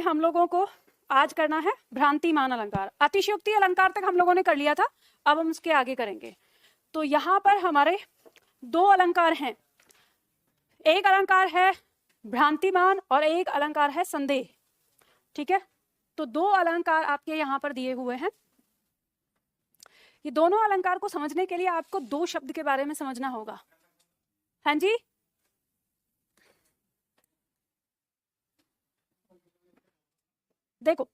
हम लोगों को आज करना है भ्रांतिमान अलंकार। अतिशयोक्ति अलंकार तक हम लोगों ने कर लिया था, अब हम उसके आगे करेंगे। तो यहाँ पर हमारे दो अलंकार हैं, एक अलंकार है भ्रांतिमान और एक अलंकार है संदेह। ठीक है, तो दो अलंकार आपके यहाँ पर दिए हुए हैं। ये दोनों अलंकार को समझने के लिए आपको दो शब्द के बारे में समझना होगा। हाँ जी, देखो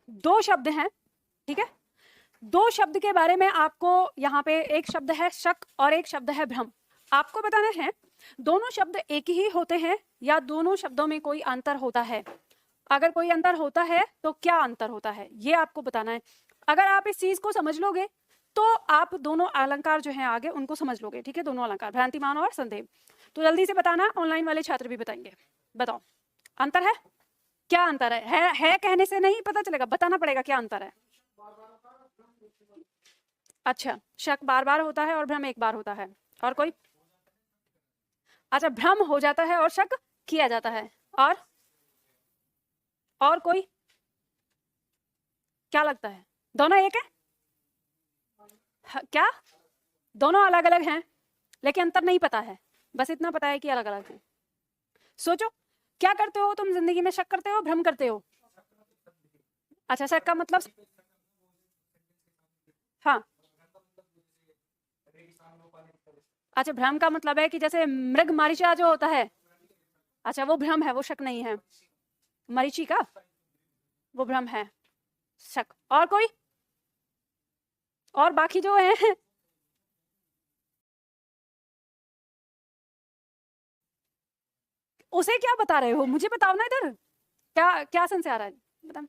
दो शब्द हैं, ठीक है। दो शब्द के बारे में आपको यहाँ पे एक शब्द है शक और एक शब्द है भ्रम। आपको बताना है दोनों शब्द एक ही होते हैं या दोनों शब्दों में कोई अंतर होता है। अगर कोई अंतर होता है तो क्या अंतर होता है, ये आपको बताना है। अगर आप इस चीज को समझ लोगे तो आप दोनों अलंकार जो हैं आगे उनको समझ लोगे। ठीक है, दोनों अलंकार भ्रांतिमान और संदेह। तो जल्दी से बताना, ऑनलाइन वाले छात्र भी बताएंगे। बताओ अंतर है, क्या अंतर है कहने से नहीं पता चलेगा, बताना पड़ेगा क्या अंतर है। अच्छा, शक बार बार होता है और भ्रम एक बार होता है। और कोई? अच्छा, भ्रम हो जाता है और शक किया जाता है। और कोई? क्या लगता है दोनों एक है? क्या दोनों अलग अलग हैं लेकिन अंतर नहीं पता है, बस इतना पता है कि अलग अलग हैं। सोचो क्या करते हो तुम जिंदगी में, शक करते हो भ्रम करते हो? अच्छा, शक का मतलब? हाँ, अच्छा, भ्रम का मतलब है कि जैसे मृग मरीचिका जो होता है, अच्छा वो भ्रम है, वो शक नहीं है। मरीचिका वो भ्रम है, शक। और कोई? और बाकी जो है उसे क्या बता रहे हो, मुझे बताओ ना इधर, क्या क्या संशय आ रहा है, बता।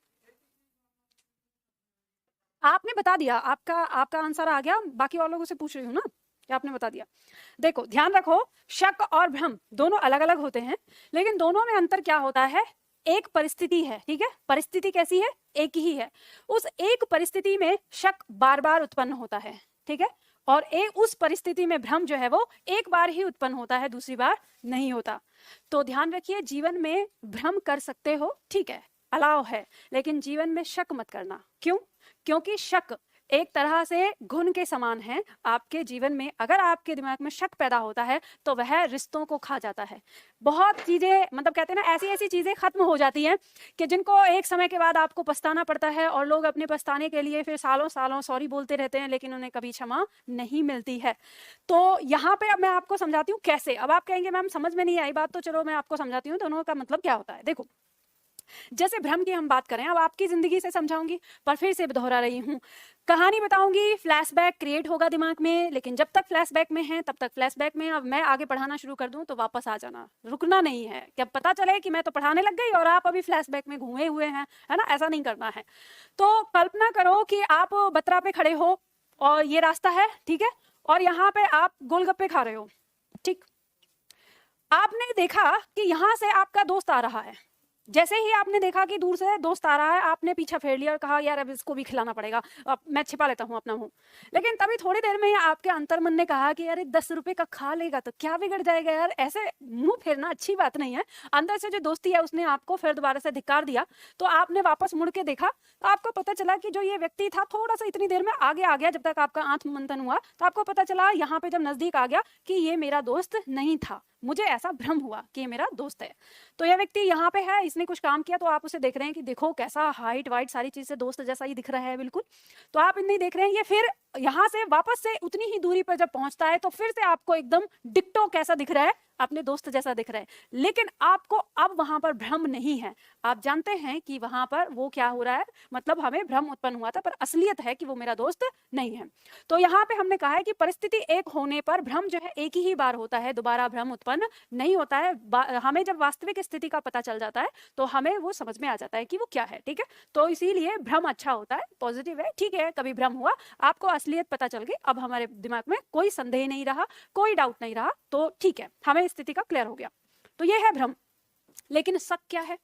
आपने बता दिया, आपका आंसर आ गया, बाकी और लोगों से पूछ रही हूँ ना कि आपने बता दिया। देखो ध्यान रखो, शक और भ्रम दोनों अलग अलग होते हैं, लेकिन दोनों में अंतर क्या होता है, एक परिस्थिति है। ठीक है, परिस्थिति कैसी है, एक ही है। उस एक परिस्थिति में शक बार बार उत्पन्न होता है, ठीक है, और एक उस परिस्थिति में भ्रम जो है वो एक बार ही उत्पन्न होता है, दूसरी बार नहीं होता। तो ध्यान रखिए, जीवन में भ्रम कर सकते हो, ठीक है, अलाव है, लेकिन जीवन में शक मत करना। क्यों? क्योंकि शक एक तरह से घुन के समान है आपके जीवन में। अगर आपके दिमाग में शक पैदा होता है तो वह रिश्तों को खा जाता है। बहुत चीजें, मतलब कहते हैं ना, ऐसी ऐसी चीजें खत्म हो जाती हैं कि जिनको एक समय के बाद आपको पछताना पड़ता है, और लोग अपने पछताने के लिए फिर सालों सालों सॉरी बोलते रहते हैं, लेकिन उन्हें कभी क्षमा नहीं मिलती है। तो यहाँ पे अब मैं आपको समझाती हूँ कैसे। अब आप कहेंगे मैम समझ में नहीं आई बात, तो चलो मैं आपको समझाती हूँ दोनों का मतलब क्या होता है। देखो, जैसे भ्रम की हम बात करें, अब आपकी जिंदगी से समझाऊंगी, पर फिर से दोहरा रही हूँ, कहानी बताऊंगी, फ्लैशबैक क्रिएट होगा दिमाग में, लेकिन जब तक फ्लैशबैक में है तब तक फ्लैशबैक में। अब मैं आगे पढ़ाना शुरू कर दूं तो वापस आ जाना, रुकना नहीं है। क्या पता चले कि मैं तो पढ़ाने लग गई और आप अभी फ्लैशबैक में घूमे हुए हैं, है ना, ऐसा नहीं करना है। तो कल्पना करो कि आप बत्रा पे खड़े हो और ये रास्ता है, ठीक है, और यहाँ पे आप गोलगप्पे खा रहे हो, ठीक। आपने देखा कि यहाँ से आपका दोस्त आ रहा है। जैसे ही आपने देखा कि दूर से दोस्त आ रहा है, आपने पीछा फेर लिया और कहा यार अब इसको भी खिलाना पड़ेगा, अब मैं छिपा लेता हूँ अपना मुंह। लेकिन तभी थोड़ी देर में आपके अंतर्मन ने कहा कि अरे 10 रुपए का खा लेगा तो क्या बिगड़ जाएगा यार, ऐसे मुंह फेरना अच्छी बात नहीं है। अंदर से जो दोस्ती है उसने आपको फिर दोबारा से धिक्कार दिया। तो आपने वापस मुड़ के देखा तो आपको पता चला कि जो ये व्यक्ति था थोड़ा सा इतनी देर में आगे आ गया। जब तक आपका आंख मंथन हुआ तो आपको पता चला यहाँ पे जब नजदीक आ गया कि ये मेरा दोस्त नहीं था, मुझे ऐसा भ्रम हुआ कि ये मेरा दोस्त है। तो यह व्यक्ति यहाँ पे है, इसने कुछ काम किया, तो आप उसे देख रहे हैं कि देखो कैसा हाइट वाइट सारी चीज से दोस्त जैसा ही दिख रहा है बिल्कुल। तो आप नहीं देख रहे हैं, ये फिर यहाँ से वापस से उतनी ही दूरी पर जब पहुंचता है तो फिर से आपको एकदम डिक्टो कैसा दिख रहा है, अपने दोस्त जैसा दिख रहा है। लेकिन आपको अब वहां पर भ्रम नहीं है, आप जानते हैं कि वहां पर वो क्या हो रहा है, मतलब हमें भ्रम उत्पन्न हुआ था पर असलियत है कि वो मेरा दोस्त नहीं है। तो यहाँ पे हमने कहा है कि परिस्थिति एक होने पर भ्रम जो है एक ही बार होता है, दोबारा भ्रम उत्पन्न नहीं होता है। हमें जब वास्तविक स्थिति का पता चल जाता है तो हमें वो समझ में आ जाता है कि वो क्या है, ठीक है। तो इसीलिए भ्रम अच्छा होता है, पॉजिटिव है, ठीक है। कभी भ्रम हुआ, आपको असलियत पता चल गई, अब हमारे दिमाग में कोई संदेह नहीं रहा, कोई डाउट नहीं रहा, तो ठीक है, हमें स्थिति का क्लियर हो गया। तो ये है भ्रम। लेकिन शक क्या है?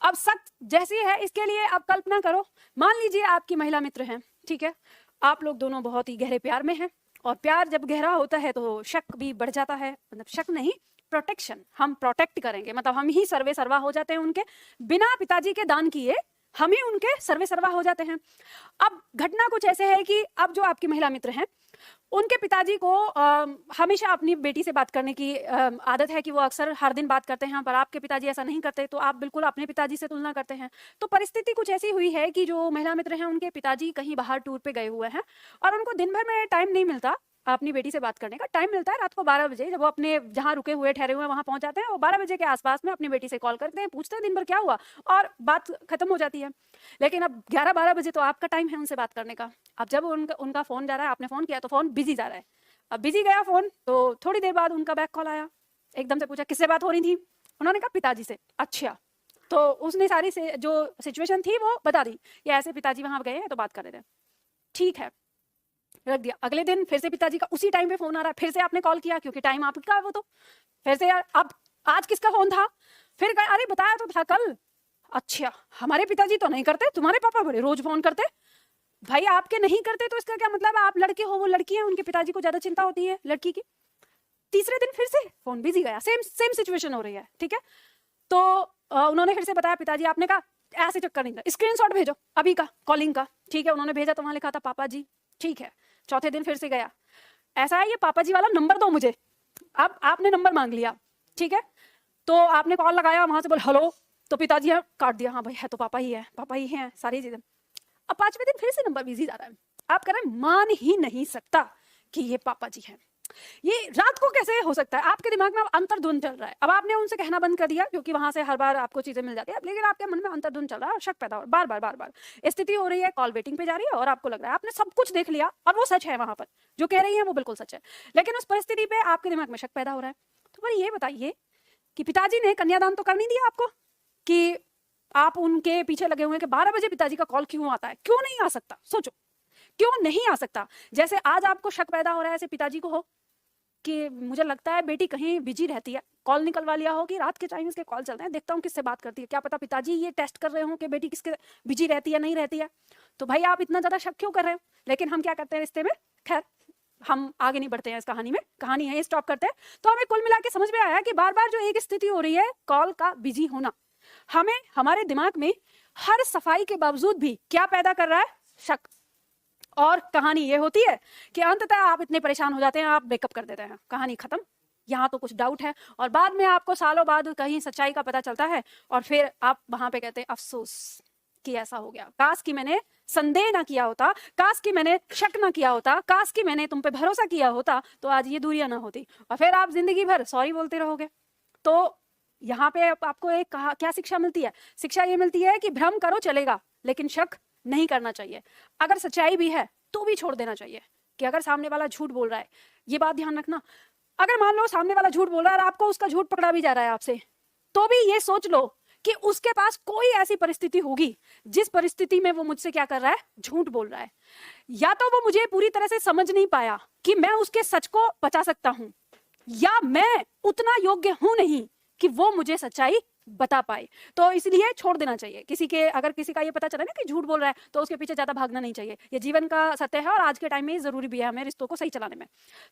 अब शक जैसी है इसके लिए अब कल्पना करो, मान लीजिए आपकी महिला मित्र हैं, ठीक है, आप लोग दोनों बहुत ही गहरे प्यार में हैं और प्यार जब गहरा होता है तो शक भी बढ़ जाता है, मतलब शक नहीं, प्रोटेक्शन, हम प्रोटेक्ट करेंगे, मतलब हम ही सर्वे सर्वा हो जाते हैं उनके, बिना पिताजी के दान किए हम ही उनके सर्वे सर्वा हो जाते हैं। अब घटना कुछ ऐसे है कि अब जो आपकी महिला मित्र हैं उनके पिताजी को हमेशा अपनी बेटी से बात करने की आदत है कि वो अक्सर हर दिन बात करते हैं, पर आपके पिताजी ऐसा नहीं करते, तो आप बिल्कुल अपने पिताजी से तुलना करते हैं। तो परिस्थिति कुछ ऐसी हुई है कि जो महिला मित्र हैं उनके पिताजी कहीं बाहर टूर पे गए हुए हैं और उनको दिन भर में टाइम नहीं मिलता अपनी बेटी से बात करने का। टाइम मिलता है रात को 12 बजे, जब वो अपने जहाँ रुके हुए ठहरे हुए वहां पहुंच जाते हैं, वो 12 बजे के आसपास में अपनी बेटी से कॉल करते हैं, पूछते हैं दिन भर क्या हुआ और बात खत्म हो जाती है। लेकिन अब 11-12 बजे तो आपका टाइम है उनसे बात करने का। अब जब उनका फोन जा रहा है, आपने फोन किया तो फोन बिजी जा रहा है। अब बिजी गया फोन तो थोड़ी देर बाद उनका बैक कॉल आया, एकदम से पूछा किससे बात हो रही थी, उन्होंने कहा पिताजी से। अच्छा, तो उसने सारी से जो सिचुएशन थी वो बता दी, ये ऐसे पिताजी वहां गए हैं तो बात कर रहे थे, ठीक है, रख दिया। अगले दिन फिर से पिताजी का उसी टाइम पे फोन आ रहा है, फिर से आपने कॉल किया क्योंकि टाइम आपका है वो, तो फिर से यार अब आज किसका फोन था, फिर कहा अरे बताया तो था कल। अच्छा, हमारे पिताजी तो नहीं करते, तुम्हारे पापा बड़े रोज फोन करते। भाई आपके नहीं करते तो इसका क्या मतलब, आप लड़के हो वो लड़की है, उनके पिताजी को ज्यादा चिंता होती है लड़की की। तीसरे दिन फिर से फोन बिजी गया, सेम सिचुएशन हो रही है, ठीक है। तो उन्होंने फिर से बताया पिताजी, आपने कहा ऐसे चक्कर नहीं था, स्क्रीनशॉट भेजो अभी का कॉलिंग का, ठीक है। उन्होंने भेजा तो वहां लिखा था पापा जी, ठीक है। चौथे दिन फिर से गया, ऐसा है ये पापा जी वाला नंबर दो मुझे। अब आपने नंबर मांग लिया, ठीक है, तो आपने कॉल लगाया, वहां से बोले हेलो, तो पिताजी है, काट दिया, हाँ भाई है तो पापा ही है, पापा ही है सारी चीजें। अब 5वें दिन फिर से नंबर बिजी जा रहा है, आप कह रहे हैं मान ही नहीं सकता कि ये पापा जी हैं, ये रात को कैसे हो सकता है। आपके दिमाग में अंतर्धुन चल रहा है। अब आपने उनसे कहना बंद कर दिया क्योंकि वहां से हर बार आपको चीजें मिल जाती है, लेकिन आपके मन में अंतर्धुन चल रहा है, शक पैदा हो रहा है, बार बार स्थिति हो रही है, कॉल वेटिंग पे जा रही है और आपको लग रहा है आपने सब कुछ देख लिया और वो सच है, वहां पर जो कह रही है वो बिल्कुल सच है, लेकिन उस परिस्थिति पे आपके दिमाग में शक पैदा हो रहा है। तो भाई ये बताइए कि पिताजी ने कन्यादान तो कर नहीं दिया आपको, कि आप उनके पीछे लगे हुए हैं कि 12 बजे पिताजी का कॉल क्यों आता है, क्यों नहीं आ सकता, सोचो क्यों नहीं आ सकता। जैसे आज आपको शक पैदा हो रहा है ऐसे पिताजी को हो कि मुझे लगता है बेटी कहीं बिजी रहती है, कॉल निकलवा लिया हो कि रात के टाइम इसके कॉल चलते हैं, देखता हूँ किससे बात करती है, क्या पता पिताजी ये टेस्ट कर रहे हो कि बेटी किसके बिजी रहती है नहीं रहती है। तो भाई आप इतना ज्यादा शक क्यों कर रहे हो। लेकिन हम क्या करते हैं रिश्ते में, खैर हम आगे नहीं बढ़ते हैं इस कहानी में, कहानी है स्टॉप करते हैं। तो हमें कुल मिला के समझ में आया कि बार बार जो एक स्थिति हो रही है कॉल का बिजी होना, हमें हमारे दिमाग में हर सफाई के बावजूद भी क्या पैदा कर रहा है, शक। और कहानी ये होती है कि अंततः आप इतने परेशान हो जाते हैं, आप ब्रेकअप कर देते हैं, कहानी खत्म। यहाँ तो कुछ डाउट है और बाद में आपको सालों बाद कहीं सच्चाई का पता चलता है और फिर आप वहां पे कहते हैं अफसोस कि ऐसा हो गया, काश कि मैंने संदेह ना किया होता, काश कि मैंने शक ना किया होता, काश कि मैंने तुम पे भरोसा किया होता तो आज ये दूरियां ना होती। और फिर आप जिंदगी भर सॉरी बोलते रहोगे। तो यहाँ पे आपको एक क्या शिक्षा मिलती है, शिक्षा ये मिलती है कि भ्रम करो चलेगा लेकिन शक नहीं करना चाहिए। अगर सच्चाई भी है तो भी छोड़ देना चाहिए कि अगर सामने वाला झूठ बोल रहा है, ये बात ध्यान रखना, अगर मान लो सामने वाला झूठ बोल रहा है और आपको उसका झूठ पकड़ा भी जा रहा है आपसे, तो भी ये सोच लो कि उसके पास कोई ऐसी परिस्थिति होगी जिस परिस्थिति में वो मुझसे क्या कर रहा है, झूठ बोल रहा है। या तो वो मुझे पूरी तरह से समझ नहीं पाया कि मैं उसके सच को बचा सकता हूं, या मैं उतना योग्य हूं नहीं कि वो मुझे सच्चाई बता पाए। तो इसलिए छोड़ देना चाहिए किसी के, अगर किसी का ये पता चला ना कि झूठ बोल रहा है तो उसके पीछे ज्यादा भागना नहीं चाहिए। ये जीवन का सत्य है और आज के टाइम में जरूरी भी है हमें रिश्तों को सही चलाने में।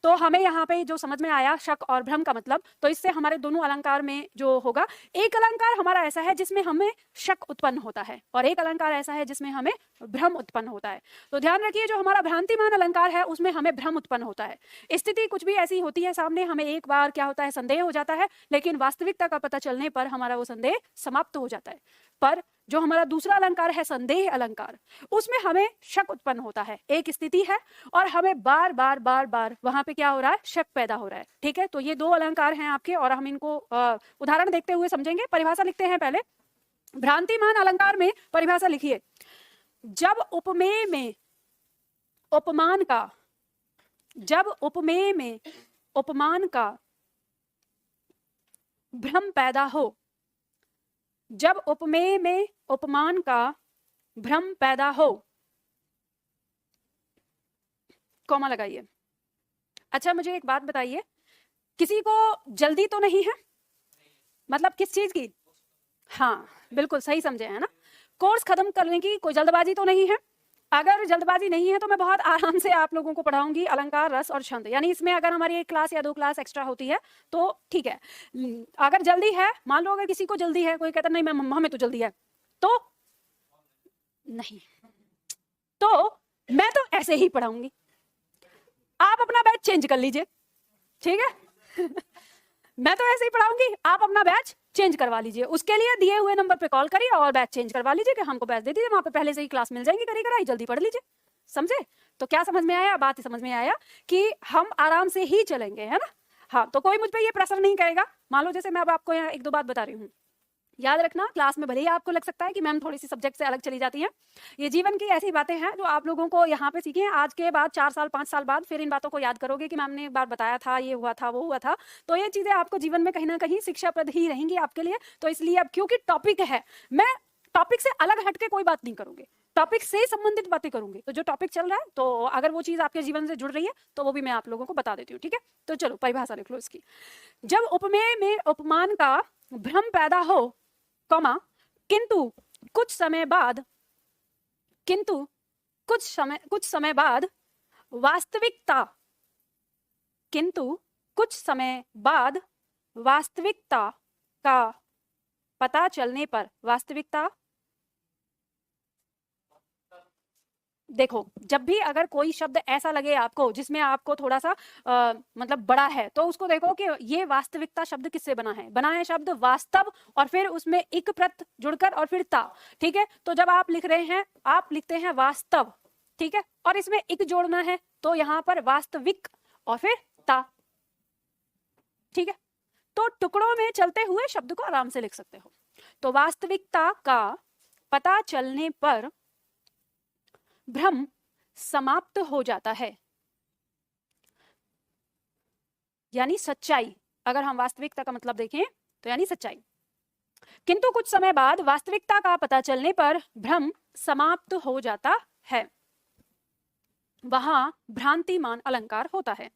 तो हमें यहाँ पे जो समझ में आया शक और भ्रम का मतलब, तो इससे हमारे दोनों अलंकार में जो होगा, एक अलंकार हमारा ऐसा है जिसमें हमें शक उत्पन्न होता है और एक अलंकार ऐसा है जिसमें हमें भ्रम उत्पन्न होता है। तो ध्यान रखिए जो हमारा भ्रांतिमान अलंकार है उसमें हमें भ्रम उत्पन्न होता है। स्थिति कुछ भी ऐसी होती है सामने, हमें एक बार क्या होता है, संदेह हो जाता है, लेकिन वास्तविकता का पता चलने पर हमारा वो संदेह समाप्त हो जाता है। पर जो हमारा दूसरा अलंकार है संदेह अलंकार, उसमें हमें शक उत्पन्न होता है। एक स्थिति है और हमें बार बार बार बार वहां पे क्या हो रहा है, शक पैदा हो रहा है। ठीक है, तो ये दो अलंकार हैं आपके और हम इनको उदाहरण देखते हुए समझेंगे। परिभाषा लिखते हैं पहले। भ्रांतिमान अलंकार में परिभाषा लिखिए, जब उपमेय में उपमान का, जब उपमेय में उपमान का भ्रम पैदा हो, जब उपमेय में उपमान का भ्रम पैदा हो, कॉमा लगाइए। अच्छा मुझे एक बात बताइए, किसी को जल्दी तो नहीं है, मतलब किस चीज की, हाँ बिल्कुल सही समझे है ना, कोर्स खत्म करने की कोई जल्दबाजी तो नहीं है। अगर जल्दबाजी नहीं है तो मैं बहुत आराम से आप लोगों को पढ़ाऊंगी अलंकार, रस और छंद। यानी इसमें अगर हमारी 1 क्लास या 2 क्लास एक्स्ट्रा होती है तो ठीक है। अगर जल्दी है, मान लो अगर किसी को जल्दी है, कोई कहता नहीं मैं मम्मा हमें तो जल्दी है, तो नहीं, तो मैं तो ऐसे ही पढ़ाऊंगी, आप अपना बैच चेंज कर लीजिए, ठीक है। मैं तो ऐसे ही पढ़ाऊंगी, आप अपना बैच चेंज करवा लीजिए। उसके लिए दिए हुए नंबर पे कॉल करिए और बैच चेंज करवा लीजिए कि हमको बैच दे दीजिए, वहां पे पहले से ही क्लास मिल जाएंगी करी कराई, जल्दी पढ़ लीजिए। समझे? तो क्या समझ में आया? बात समझ में आया कि हम आराम से ही चलेंगे, है ना। हाँ, तो कोई मुझ पे ये प्रेशर नहीं करेगा। मान लो जैसे मैं अब आपको यहाँ 1-2 बात बता रही हूँ, याद रखना, क्लास में भले ही आपको लग सकता है कि मैम थोड़ी सी सब्जेक्ट से अलग चली जाती है, ये जीवन की ऐसी बातें हैं जो आप लोगों को यहाँ पे सीखी हैं। आज के बाद 4 साल 5 साल बाद फिर इन बातों को याद करोगे कि मैम ने एक बार बताया था, ये हुआ था, वो हुआ था, तो ये चीजें आपको जीवन में कहीं ना कहीं शिक्षाप्रद ही रहेंगी आपके लिए। तो इसलिए अब क्योंकि टॉपिक है, मैं टॉपिक से अलग हटके कोई बात नहीं करूंगी, टॉपिक से संबंधित बातें करूंगी। तो जो टॉपिक चल रहा है, तो अगर वो चीज आपके जीवन से जुड़ रही है तो वो भी मैं आप लोगों को बता देती हूँ, ठीक है। तो चलो परिभाषा लिख लो इसकी। जब उपमेय में उपमान का भ्रम पैदा हो, कॉमा, किंतु कुछ समय बाद वास्तविकता, किंतु कुछ समय बाद वास्तविकता का पता चलने पर, वास्तविकता, देखो जब भी अगर कोई शब्द ऐसा लगे आपको जिसमें आपको थोड़ा सा मतलब बड़ा है, तो उसको देखो कि ये वास्तविकता शब्द किससे बना है। बना है शब्द वास्तव और फिर उसमें इक प्रत जुड़कर और फिर ता, ठीक है। तो जब आप लिख रहे हैं, आप लिखते हैं वास्तव, ठीक है, और इसमें इक जोड़ना है, तो यहां पर वास्तविक और फिर ता, ठीक है। तो टुकड़ों में चलते हुए शब्द को आराम से लिख सकते हो। तो वास्तविकता का पता चलने पर भ्रम समाप्त हो जाता है, यानी सच्चाई। अगर हम वास्तविकता का मतलब देखें तो यानी सच्चाई। किंतु कुछ समय बाद वास्तविकता का पता चलने पर भ्रम समाप्त हो जाता है, वहां भ्रांतिमान अलंकार होता है।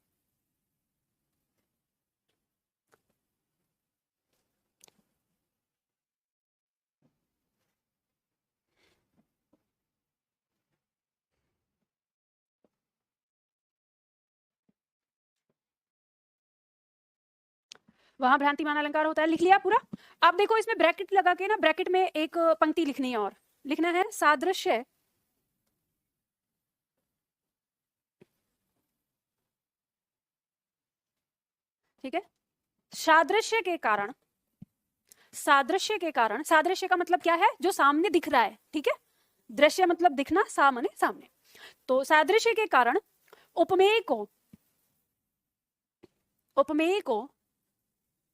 वहां भ्रांतिमान अलंकार होता है, लिख लिया पूरा। अब देखो इसमें ब्रैकेट लगा के ना, ब्रैकेट में एक पंक्ति लिखनी है और लिखना है सादृश्य, ठीक है। सादृश्य के कारण, सादृश्य के कारण, सादृश्य का मतलब क्या है? जो सामने दिख रहा है, ठीक है। दृश्य मतलब दिखना, सामने सामने। तो सादृश्य के कारण उपमेय को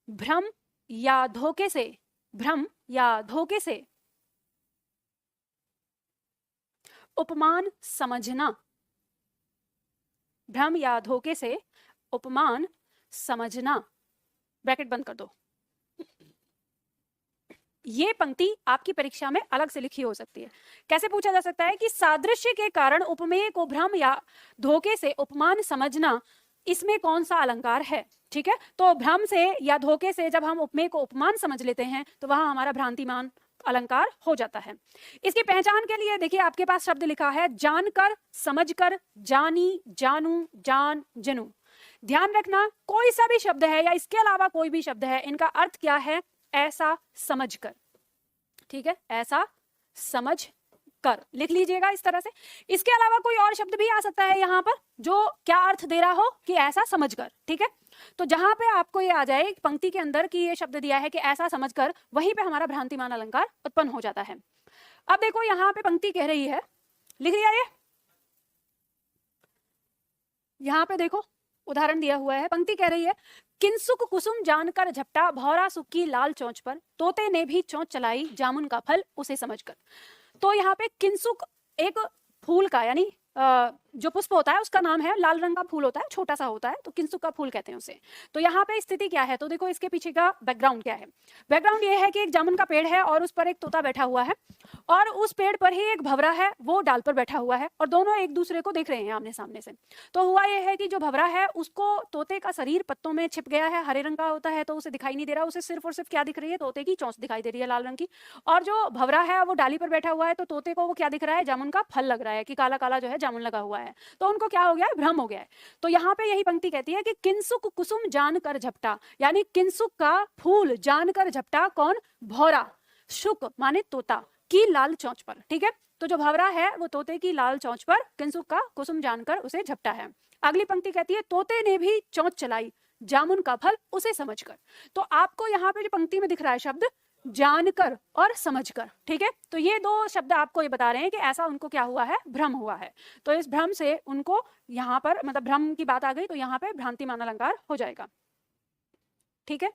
भ्रम या धोखे से, भ्रम या धोखे से उपमान समझना, भ्रम या धोखे से उपमान समझना, ब्रैकेट बंद कर दो। ये पंक्ति आपकी परीक्षा में अलग से लिखी हो सकती है। कैसे पूछा जा सकता है कि सादृश्य के कारण उपमेय को भ्रम या धोखे से उपमान समझना, इसमें कौन सा अलंकार है, ठीक है। तो भ्रम से या धोखे से जब हम उपमेय को उपमान समझ लेते हैं तो वहां हमारा भ्रांतिमान अलंकार हो जाता है। इसकी पहचान के लिए देखिए आपके पास शब्द लिखा है जानकर, समझकर, जानी, जानू, जान, जनू। ध्यान रखना कोई सा भी शब्द है या इसके अलावा कोई भी शब्द है, इनका अर्थ क्या है? ऐसा समझकर, ठीक है, ऐसा समझ कर, लिख लीजिएगा इस तरह से। इसके अलावा कोई और शब्द भी आ सकता है यहाँ पर जो क्या अर्थ दे रहा हो कि ऐसा समझकर, ठीक है। तो जहां पे आपको ये आ जाए पंक्ति के अंदर कि ये शब्द दिया है कि ऐसा समझकर, वहीं पे हमारा भ्रांतिमान अलंकार उत्पन्न हो जाता है। अब देखो यहाँ पे पंक्ति कह रही है, लिख लिया ये, यहाँ पे देखो उदाहरण दिया हुआ है, पंक्ति कह रही है किंसुक कुसुम जानकर झपटा, भौरा सुक्की लाल चोंच पर, तोते ने भी चोंच चलाई, जामुन का फल उसे समझकर। तो यहाँ पे किंसुक एक फूल का यानी जो पुष्प होता है उसका नाम है, लाल रंग का फूल होता है, छोटा सा होता है, तो किंसुक का फूल कहते हैं उसे। तो यहाँ पे स्थिति क्या है, तो देखो इसके पीछे का बैकग्राउंड क्या है। बैकग्राउंड ये है कि एक जामुन का पेड़ है और उस पर एक तोता बैठा हुआ है, और उस पेड़ पर ही एक भंवरा है, वो डाल पर बैठा हुआ है, और दोनों एक दूसरे को देख रहे हैं आमने सामने से। तो हुआ ये है कि जो भंवरा है उसको तोते का शरीर पत्तों में छिप गया है, हरे रंग का होता है तो उसे दिखाई नहीं दे रहा, उसे सिर्फ और सिर्फ क्या दिख रही है, तोते की चोंच दिखाई दे रही है लाल रंग की। और जो भंवरा है वो डाली पर बैठा हुआ है, तो तोते को वो क्या दिख रहा है, जामुन का फल लग रहा है कि काला काला जो है जामुन लगा हुआ है। तो उनको क्या हो गया है, भ्रम हो गया है। तो यहाँ पे यही पंक्ति कहती है कि किंसुक कुसुम जानकर झपटा, यानी किंसुक का फूल जानकर झपटा कौन, भौरा, शुक माने तोता की लाल चोंच पर। ठीक है, तो जो भंवरा है वो तोते की लाल चोंच पर किंसुक का कुसुम जानकर उसे झपटा है। अगली पंक्ति कहती है तोते ने भी चोंच चलाई जामुन का फल उसे समझकर। तो आपको यहाँ पे जो पंक्ति में दिख रहा है शब्द जानकर और समझकर। ठीक है, तो ये दो शब्द आपको ये बता रहे हैं कि ऐसा उनको क्या हुआ है, भ्रम हुआ है। तो इस भ्रम से उनको यहाँ पर मतलब भ्रम की बात आ गई, तो यहाँ पे भ्रांतिमान अलंकार हो जाएगा। ठीक है,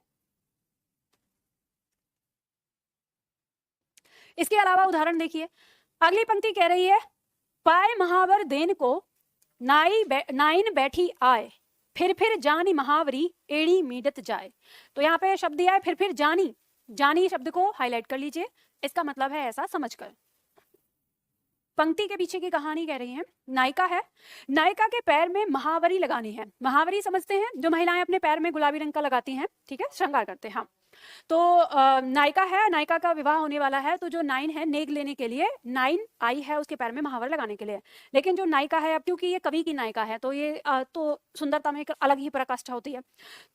इसके अलावा उदाहरण देखिए, अगली पंक्ति कह रही है पाए महावर देन को नाइन बैठी आए, फिर जानी महावरी एड़ी मीडत जाए। तो यहाँ पे शब्द दिया है फिर जानी, जानी शब्द को हाईलाइट कर लीजिए, इसका मतलब है ऐसा समझकर। पंक्ति के पीछे की कहानी कह रही है, नायिका है, नायिका के पैर में महावरी लगानी है। महावरी समझते हैं, जो महिलाएं अपने पैर में गुलाबी रंग का लगाती हैं, ठीक है, श्रृंगार करते हैं। हाँ, तो नायिका है, नायिका का विवाह होने वाला है, तो जो नाइन है नेग लेने के लिए नाइन आई है उसके पैर में महावर लगाने के लिए। लेकिन जो नायिका है, अब क्योंकि ये कवि की नायिका है तो ये तो सुंदरता में एक अलग ही पराकाष्ठा होती है।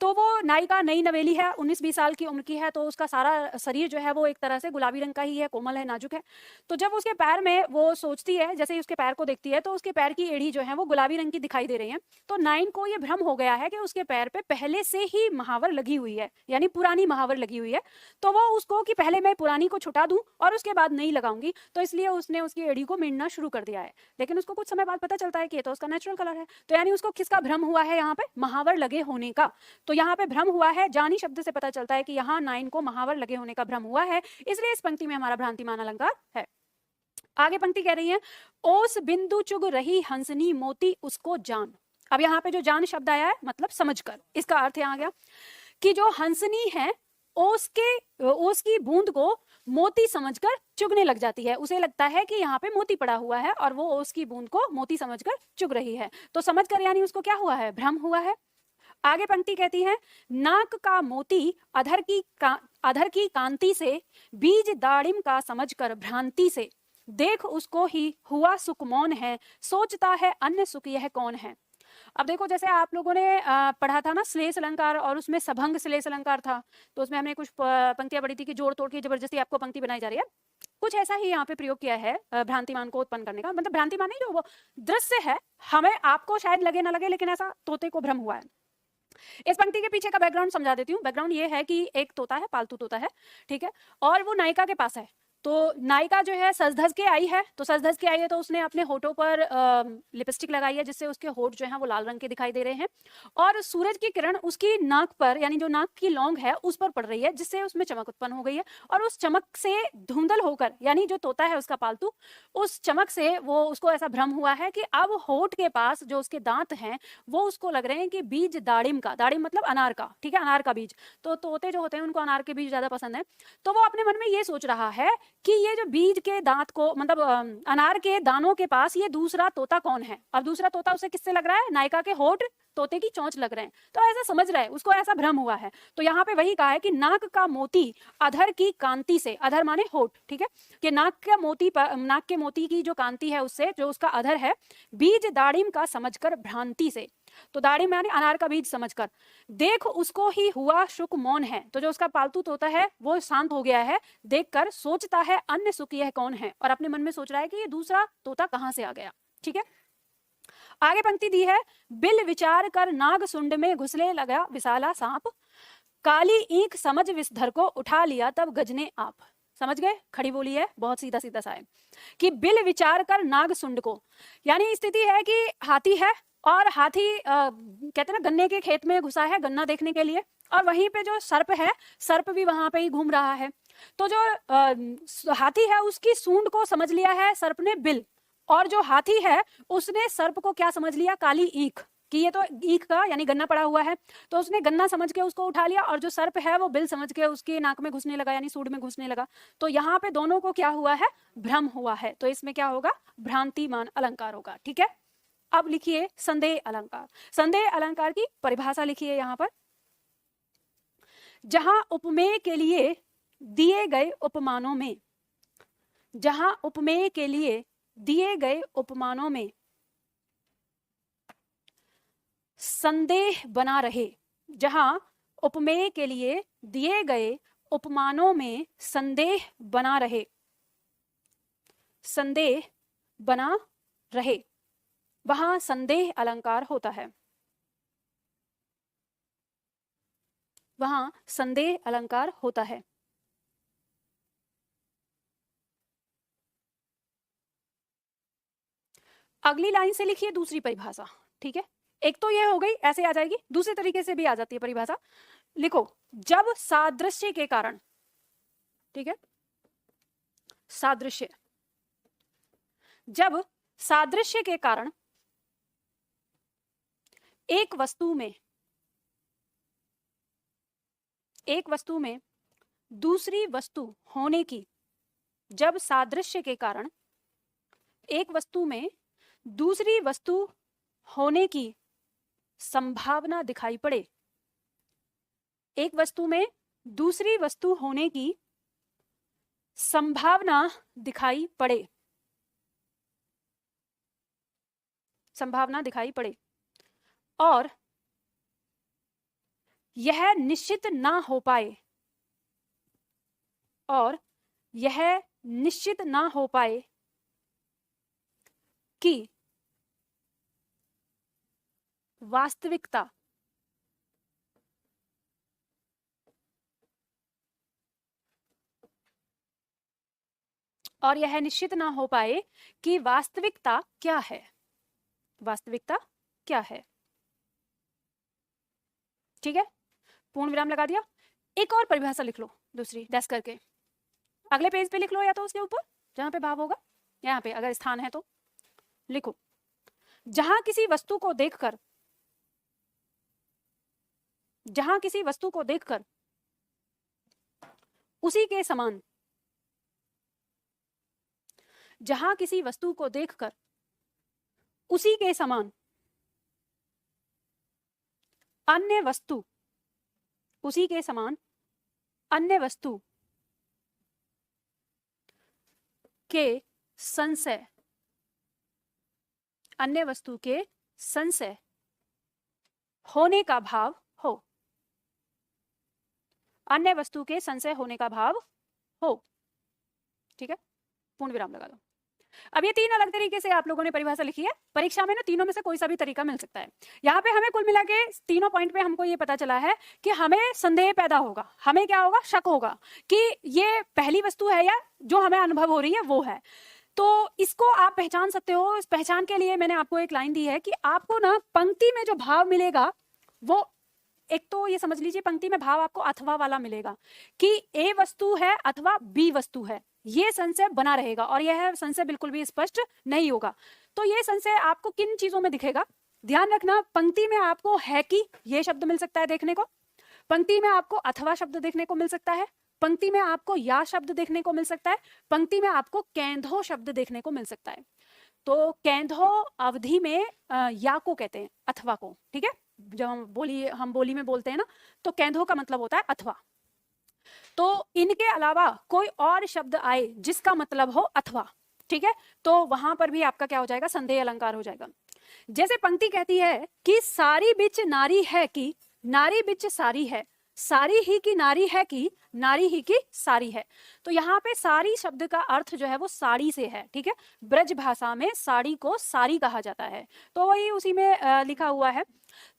तो वो नायिका नई नवेली है, 19-20 साल की उम्र की है, तो उसका सारा शरीर जो है वो एक तरह से गुलाबी रंग का ही है, कोमल है, नाजुक है। तो जब उसके पैर में वो सोचती है, जैसे ही उसके पैर को देखती है तो उसके पैर की एड़ी जो है वो गुलाबी रंग की दिखाई दे रही है। तो नाइन को ये भ्रम हो गया है कि उसके पैर पे पहले से ही महावर लगी हुई है, यानी पुरानी महावर लगी हुई है। तो वो उसको कि पहले मैं पुरानी को छुटा दूं और उसके बाद नहीं लगाऊंगी, तो इसलिए उसने उसकी एड़ी को मिड़ना शुरू कर दिया है। लेकिन उसको कुछ समय बाद पता चलता है कि ये तो उसका नेचुरल कलर है। तो यानी उसको किसका भ्रम हुआ है, यहाँ पे महावर लगे होने का। तो यहाँ पे भ्रम हुआ है, जानी शब्द से पता चलता है कि यहाँ नाइन को महावर लगे होने का भ्रम हुआ है, इसलिए इस पंक्ति में हमारा भ्रांतिमान अलंकार है। आगे पंक्ति कह रही है ओस बिंदु चुग रही हंसनी मोती उसको जान। अब यहाँ पे जो जान शब्द आया है मतलब समझकर, इसका अर्थ यहाँ आ गया कि जो हंसनी है ओस की बूंद को मोती समझकर चुगने लग जाती है। उसे लगता है कि यहाँ पे मोती पड़ा हुआ है और वो ओस की बूंद को मोती समझकर चुग रही है। तो समझकर यानी उसको क्या हुआ है, भ्रम हुआ है। आगे पंक्ति कहती है नाक का मोती अधर की कांति से, बीज दाड़िम का समझकर भ्रांति से, देख उसको ही हुआ सुख मौन है, सोचता है अन्य सुख यह कौन है। अब देखो, जैसे आप लोगों ने पढ़ा था ना श्लेष अलंकार, और उसमें सभंग श्लेष अलंकार था, तो उसमें हमने कुछ पंक्तियां पढ़ी थी कि जोड़ तोड़ के जबरदस्ती आपको पंक्ति बनाई जा रही है। कुछ ऐसा ही यहाँ पे प्रयोग किया है भ्रांतिमान को उत्पन्न करने का। मतलब भ्रांतिमान नहीं, जो वो दृश्य है, हमें आपको शायद लगे ना लगे, लेकिन ऐसा तोते को भ्रम हुआ है। इस पंक्ति के पीछे का बैकग्राउंड समझा देती हूँ। बैकग्राउंड ये है कि एक तोता है, पालतू तोता है, ठीक है, और वो नायिका के पास है। तो नायिका जो है सज धज के आई है, तो सज धज के आई है तो उसने अपने होठों पर लिपस्टिक लगाई है, जिससे उसके होठ जो है वो लाल रंग के दिखाई दे रहे हैं, और सूरज की किरण उसकी नाक पर, यानी जो नाक की लौंग है उस पर पड़ रही है, जिससे उसमें चमक उत्पन्न हो गई है। और उस चमक से धुंधल होकर, यानी जो तोता है उसका पालतू, उस चमक से वो उसको ऐसा भ्रम हुआ है कि अब होठ के पास जो उसके दांत हैं वो उसको लग रहे हैं कि बीज दाड़िम का, दाड़िम मतलब अनार का, ठीक है, अनार का बीज। तो तोते जो होते हैं उनको अनार के बीज ज्यादा पसंद है। तो वो अपने मन में ये सोच रहा है कि ये जो बीज के दांत को, मतलब अनार के दानों के पास ये दूसरा तोता कौन है। अब दूसरा तोता उसे किससे लग रहा है, नायिका के होठ तोते की चोंच लग रहे हैं, तो ऐसा समझ रहा है, उसको ऐसा भ्रम हुआ है। तो यहाँ पे वही कहा है कि नाक का मोती अधर की कांति से, अधर माने होठ, ठीक है, कि नाक के मोती की जो कांति है उससे, जो उसका अधर है, बीज दाड़िम का समझकर भ्रांति से, तो दाड़िम यानी अनार का बीज समझकर, देख उसको ही हुआ शुक मौन है। तो जो उसका पालतू तोता है वो शांत हो गया है, देखकर सोचता है अन्य सुख यह कौन है, और अपने मन में सोच रहा है कि ये दूसरा तोता कहां से आ गया। ठीक है, आगे पंक्ति दी है बिल विचार कर नाग सुंड में घुसले लगा विशाला सांप, काली ईंख समझ विषधर को उठा लिया तब गजने आप। समझ गए, खड़ी बोली है, बहुत सीधा सीधा सा है कि बिल विचार कर नाग सुंड को, यानी स्थिति है कि हाथी है और हाथी कहते हैं ना गन्ने के खेत में घुसा है गन्ना देखने के लिए, और वहीं पे जो सर्प है, सर्प भी वहां पे ही घूम रहा है। तो जो हाथी है उसकी सूंड को समझ लिया है सर्प ने बिल, और जो हाथी है उसने सर्प को क्या समझ लिया, काली ईख, कि ये तो ईख का यानी गन्ना पड़ा हुआ है, तो उसने गन्ना समझ के उसको उठा लिया, और जो सर्प है वो बिल समझ के उसके नाक में घुसने लगा यानी सूंड में घुसने लगा। तो यहाँ पे दोनों को क्या हुआ है, भ्रम हुआ है, तो इसमें क्या होगा, भ्रांतिमान अलंकार होगा। ठीक है, अब लिखिए संदेह अलंकार। संदेह अलंकार की परिभाषा लिखिए यहाँ पर, जहां उपमेय के लिए दिए गए उपमानों में, जहां उपमेय के लिए दिए गए उपमानों में संदेह बना रहे, जहां उपमेय के लिए दिए गए उपमानों में संदेह बना रहे, संदेह बना रहे, वहां संदेह अलंकार होता है, वहां संदेह अलंकार होता है। अगली लाइन से लिखिए दूसरी परिभाषा। ठीक है, एक तो ये हो गई, ऐसे आ जाएगी, दूसरे तरीके से भी आ जाती है परिभाषा। लिखो, जब सादृश्य के कारण, ठीक है, सादृश्य, जब सादृश्य के कारण एक वस्तु में दूसरी वस्तु होने की, जब सादृश्य के कारण एक वस्तु में दूसरी वस्तु होने की संभावना दिखाई पड़े, एक वस्तु में दूसरी वस्तु होने की संभावना दिखाई पड़े, संभावना दिखाई पड़े, और यह निश्चित ना हो पाए, और यह निश्चित ना हो पाए कि वास्तविकता, और यह निश्चित ना हो पाए कि वास्तविकता क्या है, वास्तविकता क्या है। ठीक है, पूर्ण विराम लगा दिया। एक और परिभाषा लिख लो दूसरी, डैश करके अगले पेज पे लिख लो, या तो उसके ऊपर जहां पे भाव होगा, यहाँ पे अगर स्थान है तो लिखो, जहां किसी वस्तु को देखकर, जहां किसी वस्तु को देखकर उसी के समान, जहां किसी वस्तु को देखकर उसी के समान अन्य वस्तु, उसी के समान अन्य वस्तु के संशय, अन्य वस्तु के संशय होने का भाव हो, अन्य वस्तु के संशय होने का भाव हो। ठीक है, पूर्ण विराम लगा दो। अब ये तीन अलग तरीके से आप लोगों ने परिभाषा लिखी है, परीक्षा में ना तीनों में से कोई सा भी तरीका मिल सकता है। यहाँ पे हमें कुल मिला के तीनों पॉइंट पे हमको ये पता चला है कि हमें संदेह पैदा होगा, हमें क्या होगा, शक होगा कि ये पहली वस्तु है या जो हमें अनुभव हो रही है वो है। तो इसको आप पहचान सकते हो। इस पहचान के लिए मैंने आपको एक लाइन दी है कि आपको ना पंक्ति में जो भाव मिलेगा वो, एक तो ये समझ लीजिए पंक्ति में भाव आपको अथवा वाला मिलेगा कि ए वस्तु है अथवा बी वस्तु है, ये संशय बना रहेगा, और यह संशय बिल्कुल भी स्पष्ट नहीं होगा। तो ये संशय आपको किन चीजों में दिखेगा, ध्यान रखना, पंक्ति में आपको है कि ये शब्द मिल सकता है देखने को, पंक्ति में आपको अथवा शब्द देखने को मिल सकता है, पंक्ति में आपको या शब्द देखने को मिल सकता है, पंक्ति में आपको केंधो शब्द देखने को मिल सकता है। तो केंधो अवधि में या को कहते हैं, अथवा को। ठीक है, जब हम बोली में बोलते हैं ना, तो केंधो का मतलब होता है अथवा। तो इनके अलावा कोई और शब्द आए जिसका मतलब हो अथवा, ठीक है, तो वहां पर भी आपका क्या हो जाएगा, संदेह अलंकार हो जाएगा। जैसे पंक्ति कहती है कि सारी बिच नारी है कि नारी बिच सारी है, सारी ही की नारी है कि नारी ही की सारी है। तो यहाँ पे सारी शब्द का अर्थ जो है वो साड़ी से है। ठीक है, ब्रज भाषा में साड़ी को सारी कहा जाता है, तो वही उसी में लिखा हुआ है।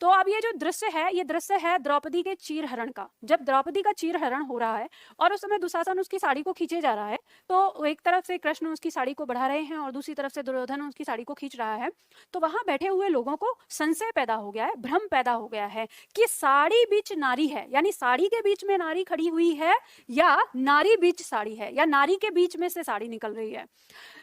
तो अब ये जो दृश्य है, ये दृश्य है द्रौपदी के चीरहरण का। जब द्रौपदी का चीरहरण हो रहा है और उस समय दुशासन उसकी साड़ी को खींचे जा रहा है, तो एक तरफ से कृष्ण उसकी साड़ी को बढ़ा रहे हैं और दूसरी तरफ से दुर्योधन उसकी साड़ी को खींच रहा है, तो वहां बैठे हुए लोगों को संशय पैदा हो गया है, भ्रम पैदा हो गया है कि साड़ी बीच नारी है, यानी साड़ी के बीच में नारी खड़ी हुई है, या नारी बीच साड़ी है, या नारी के बीच में से साड़ी निकल रही है।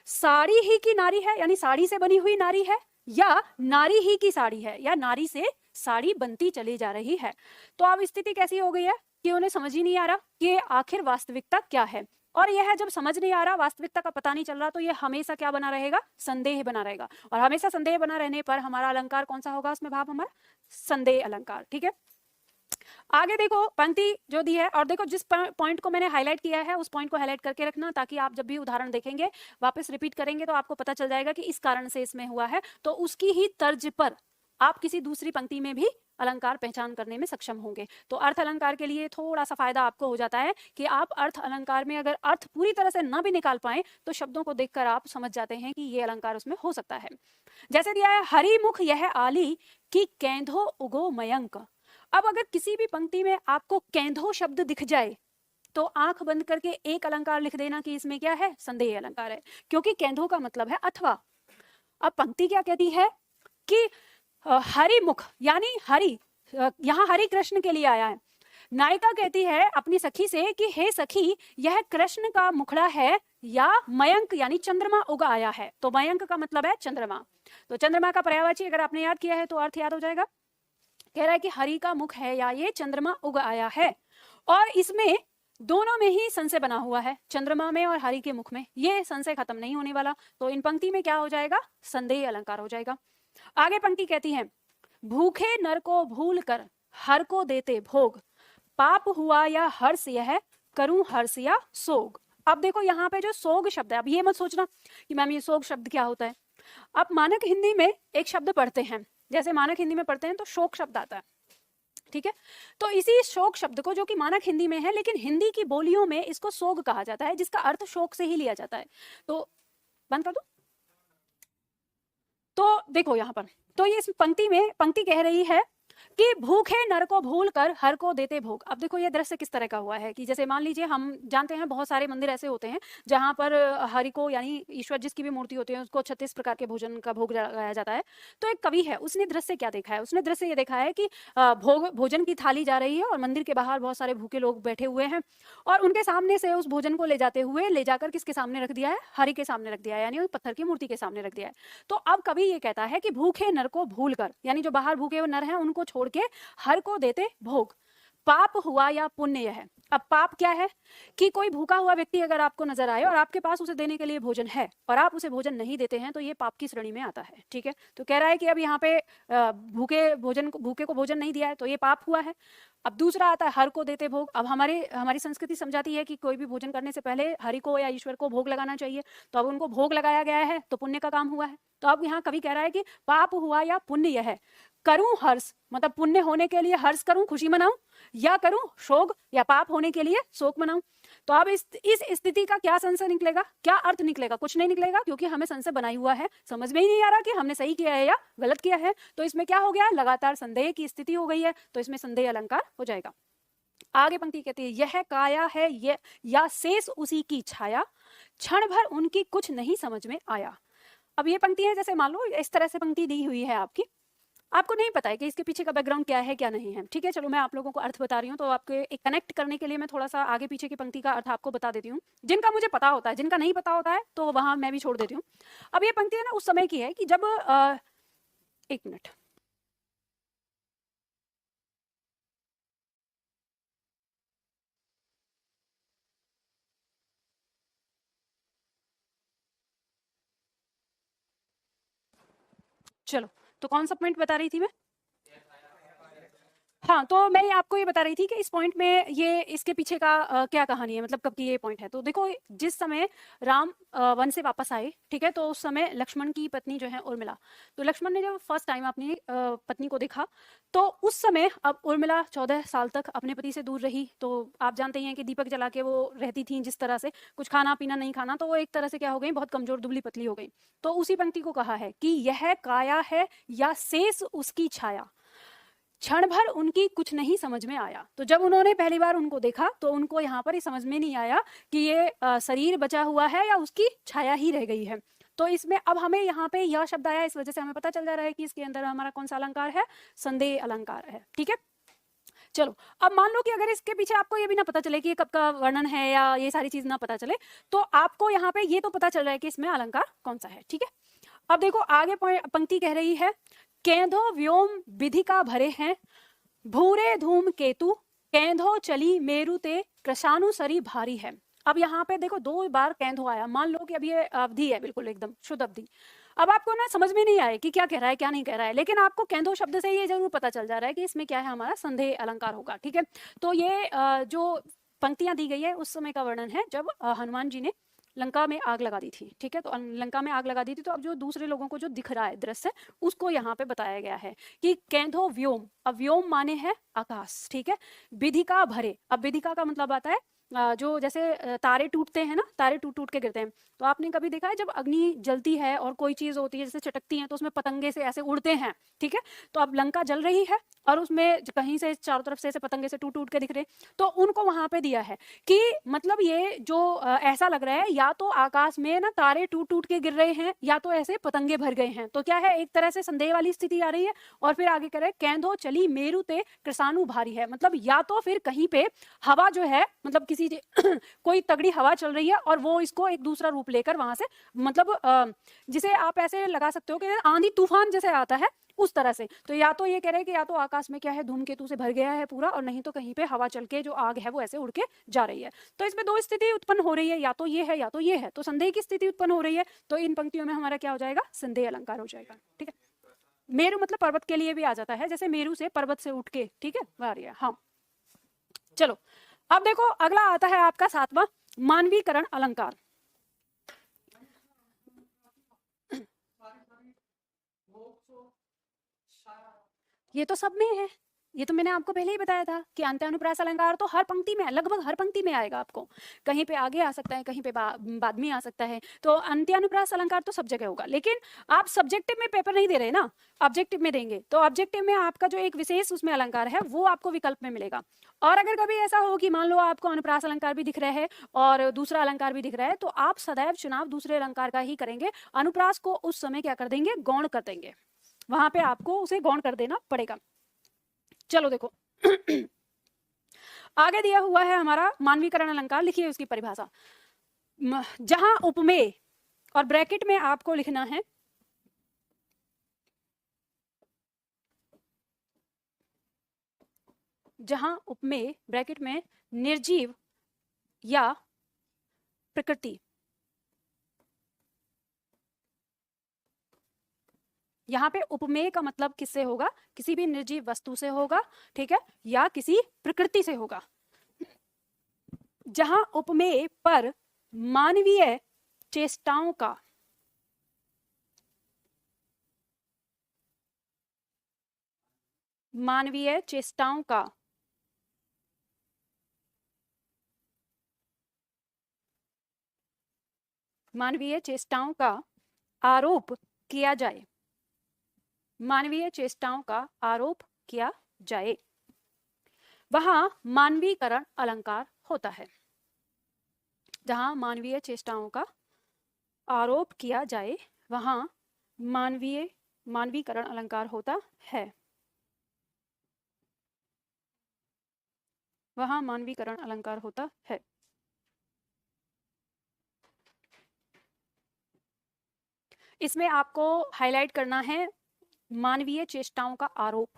साड़ी ही की नारी है, यानी साड़ी से बनी हुई नारी है, या नारी ही की साड़ी है, या नारी से साड़ी बनती चली जा रही है। तो अब स्थिति कैसी हो गई है कि उन्हें समझ ही नहीं आ रहा कि आखिर वास्तविकता क्या है। और यह जब समझ नहीं आ रहा, वास्तविकता का पता नहीं चल रहा, तो ये हमेशा क्या बना रहेगा, संदेह बना रहेगा। और हमेशा संदेह बना रहने पर हमारा अलंकार कौन सा होगा, उसमें भाव हमारा संदेह अलंकार। ठीक है, आगे देखो पंक्ति जो दी है, और देखो जिस पॉइंट को मैंने हाईलाइट किया है उस पॉइंट को हाईलाइट करके रखना, ताकि आप जब भी उदाहरण देखेंगे वापस रिपीट करेंगे तो आपको पता चल जाएगा कि इस कारण से इसमें हुआ है, तो उसकी ही तर्ज पर आप किसी दूसरी पंक्ति में भी अलंकार पहचान करने में सक्षम होंगे। तो अर्थ अलंकार के लिए थोड़ा सा फायदा आपको हो जाता है कि आप अर्थ अलंकार में अगर अर्थ पूरी तरह से ना भी निकाल पाए तो शब्दों को देखकर आप समझ जाते हैं कि ये अलंकार उसमें हो सकता है। जैसे दिया है, हरि मुख यह आली कि कैंधो उगो मयंक। अब अगर किसी भी पंक्ति में आपको कैंधो शब्द दिख जाए तो आंख बंद करके एक अलंकार लिख देना कि इसमें क्या है, संदेह अलंकार है, क्योंकि कैंधो का मतलब है अथवा। अब पंक्ति क्या कहती है कि हरि मुख, यानी हरि, यहाँ हरि कृष्ण के लिए आया है। नायिका कहती है अपनी सखी से कि हे सखी, यह कृष्ण का मुखड़ा है या मयंक यानी चंद्रमा उग आया है। तो मयंक का मतलब है चंद्रमा। तो चंद्रमा का पर्यायवाची अगर आपने याद किया है तो अर्थ याद हो जाएगा। कह रहा है कि हरि का मुख है या ये चंद्रमा उग आया है, और इसमें दोनों में ही संशय बना हुआ है, चंद्रमा में और हरि के मुख में। ये संशय खत्म नहीं होने वाला, तो इन पंक्ति में क्या हो जाएगा, संदेह अलंकार हो जाएगा। आगे पंक्ति कहती है, भूखे नर को भूल कर हर को देते भोग, पाप हुआ या हर्ष यह करूं हर्ष या सोग। अब देखो यहाँ पे जो सोग शब्द है, अब ये मत सोचना कि मैम ये सोग शब्द क्या होता है। आप मानक हिंदी में एक शब्द पढ़ते हैं, जैसे मानक हिंदी में पढ़ते हैं तो शोक शब्द आता है, ठीक है। तो इसी शोक शब्द को, जो कि मानक हिंदी में है लेकिन हिंदी की बोलियों में इसको सोग कहा जाता है, जिसका अर्थ शोक से ही लिया जाता है। तो बंद कर दो। तो देखो यहाँ पर, तो ये इस पंक्ति में पंक्ति कह रही है कि भूखे नर को भूल कर हर को देते भोग। अब देखो ये दृश्य किस तरह का हुआ है कि जैसे मान लीजिए, हम जानते हैं बहुत सारे मंदिर ऐसे होते हैं जहां पर हरि को, यानी ईश्वर जिसकी भी मूर्ति होती है, उसको 36 प्रकार के भोजन का भोग लगाया जाता है। तो एक कवि है, उसने दृश्य क्या देखा है, उसने दृश्य ये देखा है कि भोजन की थाली जा रही है और मंदिर के बाहर बहुत सारे भूखे लोग बैठे हुए हैं, और उनके सामने से उस भोजन को ले जाते हुए ले जाकर किसके सामने रख दिया है, हरि के सामने रख दिया है, यानी पत्थर की मूर्ति के सामने रख दिया है। तो अब कवि ये कहता है कि भूखे नर को भूल कर, यानी जो बाहर भूखे हुए नर हैं उनको छोड़ के हर को देते भोग, पाप हुआ या पुण्य है। अब पाप क्या है कि कोई भूखा हुआ व्यक्ति अगर आपको नजर आए और आपके पास उसे देने के लिए भोजन है और आप उसे भोजन नहीं देते हैं, तो ये पाप की श्रेणी में आता है, ठीक है। तो कह रहा है कि अब यहाँ पे भूखे को भोजन नहीं दिया है तो ये पाप हुआ है। अब दूसरा आता है हर को देते भोग। अब हमारी संस्कृति समझाती है कि कोई भी भोजन करने से पहले हरि को या ईश्वर को भोग लगाना चाहिए, तो अब उनको भोग लगाया गया है तो पुण्य का काम हुआ है। तो अब यहाँ कवि कह रहा है कि पाप हुआ या पुण्य यह है, करूं हर्ष, मतलब पुण्य होने के लिए हर्ष करूं, खुशी मनाऊं, या करूं शोक या पाप होने के लिए शोक मनाऊं। तो अब इस स्थिति का क्या संशय निकलेगा, क्या अर्थ निकलेगा, कुछ नहीं निकलेगा, क्योंकि हमें संशय बनाई हुआ है, समझ में ही नहीं आ रहा कि हमने सही किया है या गलत किया है। तो इसमें क्या हो गया, लगातार संदेह की स्थिति हो गई है, तो इसमें संदेह अलंकार हो जाएगा। आगे पंक्ति कहती है, यह काया है ये या शेष उसी की छाया, क्षण भर उनकी कुछ नहीं समझ में आया। अब ये पंक्ति है, जैसे मान लो इस तरह से पंक्ति दी हुई है आपकी, आपको नहीं पता है कि इसके पीछे का बैकग्राउंड क्या है क्या नहीं है, ठीक है। चलो मैं आप लोगों को अर्थ बता रही हूँ, तो आपके एक कनेक्ट करने के लिए मैं थोड़ा सा आगे पीछे की पंक्ति का अर्थ आपको बता देती हूँ, जिनका मुझे पता होता है, जिनका नहीं पता होता है तो वहां मैं भी छोड़ देती हूँ। अब ये पंक्ति है ना उस समय की है कि जब एक मिनट, चलो तो कौन सा पॉइंट बता रही थी मैं, हाँ, तो मैं आपको ये बता रही थी कि इस पॉइंट में ये इसके पीछे का क्या कहानी है, मतलब कब की ये पॉइंट है। तो देखो, जिस समय राम वन से वापस आए, ठीक है, तो उस समय लक्ष्मण की पत्नी जो है उर्मिला, तो लक्ष्मण ने जब फर्स्ट टाइम अपनी पत्नी को देखा, तो उस समय अब उर्मिला 14 साल तक अपने पति से दूर रही। तो आप जानते ही हैं कि दीपक जला के वो रहती थी, जिस तरह से कुछ खाना पीना नहीं खाना, तो वो एक तरह से क्या हो गई, बहुत कमजोर दुबली पतली हो गई। तो उसी पंक्ति को कहा है कि यह काया है या शेष उसकी छाया। क्षण भर उनकी कुछ नहीं समझ में आया। तो जब उन्होंने पहली बार उनको देखा तो उनको यहाँ पर ही समझ में नहीं आया कि ये शरीर बचा हुआ है या उसकी छाया ही रह गई है। तो इसमें अब हमें यहाँ पे यह शब्द आया, इस वजह से हमें पता चल जा रहा है कि इसके अंदर हमारा कौन सा अलंकार है, संदेह अलंकार है। ठीक है, चलो अब मान लो कि अगर इसके पीछे आपको ये भी ना पता चले कि ये कब का वर्णन है या ये सारी चीज ना पता चले, तो आपको यहाँ पे ये तो पता चल रहा है कि इसमें अलंकार कौन सा है। ठीक है, अब देखो आगे पंक्ति कह रही है, केंधो व्योम विधि का भरे हैं, भूरे धूम केतु केंधो चली मेरु ते कृशानु सरी भारी है। अब यहाँ पे देखो 2 बार केंधो आया, मान लो कि अब ये अवधि है, बिल्कुल एकदम शुद्ध अवधि। अब आपको ना समझ में नहीं आए कि क्या कह रहा है क्या नहीं कह रहा है, लेकिन आपको केंधो शब्द से ये जरूर पता चल जा रहा है कि इसमें क्या है, हमारा संदेह अलंकार होगा। ठीक है, तो ये जो पंक्तियां दी गई है उस समय का वर्णन है जब हनुमान जी ने लंका में आग लगा दी थी। ठीक है, तो लंका में आग लगा दी थी, तो अब जो दूसरे लोगों को जो दिख रहा है दृश्य, उसको यहाँ पे बताया गया है कि केंधो व्योम, अब व्योम माने है आकाश। ठीक है, विधिका भरे, अब विधिका का मतलब आता है जो जैसे तारे टूटते हैं ना, तारे टूट टूट के गिरते हैं। तो आपने कभी देखा है जब अग्नि जलती है और कोई चीज होती है जैसे चटकती है तो उसमें पतंगे से ऐसे उड़ते हैं। ठीक है, तो अब लंका जल रही है और उसमें कहीं से चारों तरफ से ऐसे पतंगे से टूट टूट के दिख रहे, तो उनको वहां पे दिया है कि मतलब ये जो ऐसा लग रहा है या तो आकाश में ना तारे टूट टूट के गिर रहे हैं या तो ऐसे पतंगे भर गए हैं। तो क्या है, एक तरह से संदेह वाली स्थिति आ रही है। और फिर आगे कह रहे केंधो चली मेरु ते कृसानु भारी है, मतलब या तो फिर कहीं पे हवा जो है, मतलब किसी कोई तगड़ी हवा चल रही है और वो इसको एक दूसरा रूप लेकर वहां से, मतलब जिसे आप ऐसे लगा सकते हो कि आंधी तूफान जैसे आता है उस तरह से। तो या तो ये कह रहे हैं कि या तो आकाश में क्या है, धूमकेतु से भर गया है पूरा, और नहीं तो कहीं पे हवा चल के जो आग है वो ऐसे उड़ के जा रही है। तो इसमें 2 स्थिति उत्पन्न हो रही है, या तो ये है या तो ये है। तो संदेह की स्थिति उत्पन्न हो रही है, तो इन पंक्तियों में हमारा क्या हो जाएगा, संदेह अलंकार हो जाएगा। ठीक है, मेरु मतलब पर्वत के लिए भी आ जाता है, जैसे मेरु से पर्वत से उठ के, ठीक है, वह आ रही है। हाँ, चलो अब देखो अगला आता है आपका 7वां, मानवीकरण अलंकार। ये तो सब में है, ये तो मैंने आपको पहले ही बताया था कि अंत्यानुप्रास अलंकार तो हर पंक्ति में, लगभग हर पंक्ति में आएगा आपको, कहीं पे आगे आ सकता है, कहीं पे बाद में आ सकता है। तो अंत्यानुप्रास अलंकार तो सब जगह होगा, लेकिन आप सब्जेक्टिव में पेपर नहीं दे रहे ना, ऑब्जेक्टिव में देंगे। तो ऑब्जेक्टिव में आपका जो एक विशेष उसमें अलंकार है वो आपको विकल्प में मिलेगा। और अगर कभी ऐसा हो कि मान लो आपको अनुप्रास अलंकार भी दिख रहा है और दूसरा अलंकार भी दिख रहा है, तो आप सदैव चुनाव दूसरे अलंकार का ही करेंगे। अनुप्रास को उस समय क्या कर देंगे, गौण कर देंगे, वहां पे आपको उसे गौण कर देना पड़ेगा। चलो देखो आगे दिया हुआ है हमारा मानवीकरण अलंकार, लिखिए उसकी परिभाषा। जहां उपमेय, और ब्रैकेट में आपको लिखना है जहां उपमेय ब्रैकेट में निर्जीव या प्रकृति, यहाँ पे उपमेय का मतलब किससे होगा, किसी भी निर्जीव वस्तु से होगा, ठीक है, या किसी प्रकृति से होगा। जहां उपमेय पर मानवीय चेष्टाओं का आरोप किया जाए, मानवीय चेष्टाओं का आरोप किया जाए, वहां मानवीकरण अलंकार होता है। जहां मानवीय चेष्टाओं का आरोप किया जाए वहां मानवीकरण अलंकार होता है, वहां मानवीकरण अलंकार होता है। इसमें आपको हाईलाइट करना है मानवीय चेष्टाओं का आरोप।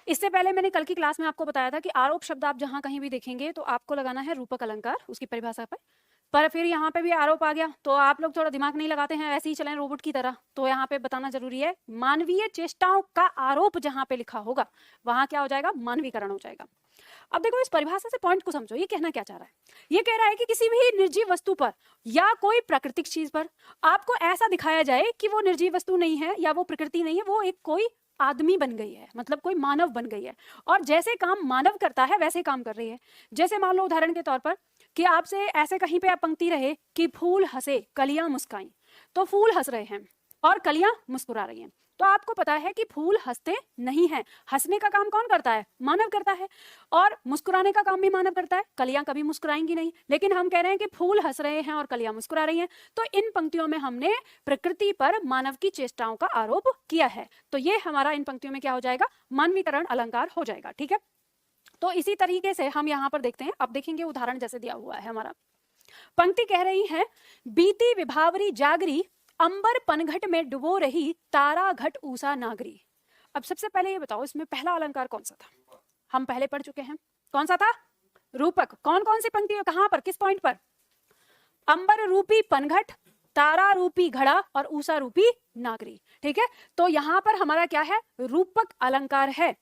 इससे पहले मैंने कल की क्लास में आपको बताया था कि आरोप शब्द आप जहां कहीं भी देखेंगे तो आपको लगाना है रूपक अलंकार उसकी परिभाषा पर फिर यहाँ पे भी आरोप आ गया तो आप लोग थोड़ा दिमाग नहीं लगाते हैं, ऐसे ही चलें रोबोट की तरह। तो यहाँ पे बताना जरूरी है, मानवीय चेष्टाओं का आरोप जहां पे लिखा होगा वहां क्या हो जाएगा, मानवीकरण हो जाएगा। अब देखो इस परिभाषा से पॉइंट को समझो, ये कहना क्या चाह रहा है। ये कह रहा है कि किसी भी निर्जीव वस्तु पर या कोई प्राकृतिक चीज पर आपको ऐसा दिखाया जाए कि वो निर्जीव वस्तु नहीं है या वो प्रकृति नहीं है, वो एक कोई आदमी बन गई है, मतलब कोई मानव बन गई है, और जैसे काम मानव करता है वैसे काम कर रही है। जैसे मान लो उदाहरण के तौर पर कि आपसे ऐसे कहीं पे आप पंक्ति रहे कि फूल हंसे कलियां मुस्काई, तो फूल हंस रहे हैं और कलियां मुस्कुरा रही हैं। तो आपको पता है कि फूल हंसते नहीं हैं। हंसने का काम कौन करता है? मानव करता है। और मुस्कुराने का काम भी मानव करता है। कलियां कभी मुस्कुराएंगी नहीं, लेकिन हम कह रहे हैं कि फूल हंस रहे हैं और कलियां मुस्कुरा रही हैं। तो इन पंक्तियों में हमने प्रकृति पर मानव की चेष्टाओं का आरोप किया है। तो ये हमारा इन पंक्तियों में क्या हो जाएगा? मानवीकरण अलंकार हो जाएगा। ठीक है, तो इसी तरीके से हम यहाँ पर देखते हैं। अब देखेंगे उदाहरण जैसे दिया हुआ है हमारा। पंक्ति कह रही है, बीती विभावरी जागरी, अंबर पनघट में डुबो रही, तारा घट ऊषा नागरी। अब सबसे पहले ये बताओ, इसमें पहला अलंकार कौन सा था? हम पहले पढ़ चुके हैं। कौन सा था? रूपक। कौन कौन सी पंक्ति, कहां पर, किस पॉइंट पर? अंबर रूपी पनघट, तारा रूपी घड़ा और ऊषा रूपी नागरी। ठीक है, तो यहां पर हमारा क्या है? रूपक अलंकार है।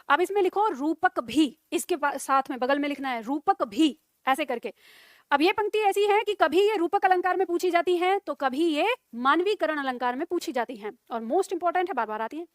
अब इसमें लिखो रूपक भी, इसके साथ में बगल में लिखना है रूपक भी, ऐसे करके। अब ये पंक्ति ऐसी है कि कभी ये रूपक अलंकार में पूछी जाती है, तो कभी ये मानवीकरण अलंकार में पूछी जाती है, और मोस्ट इंपॉर्टेंट है, बार बार आती है।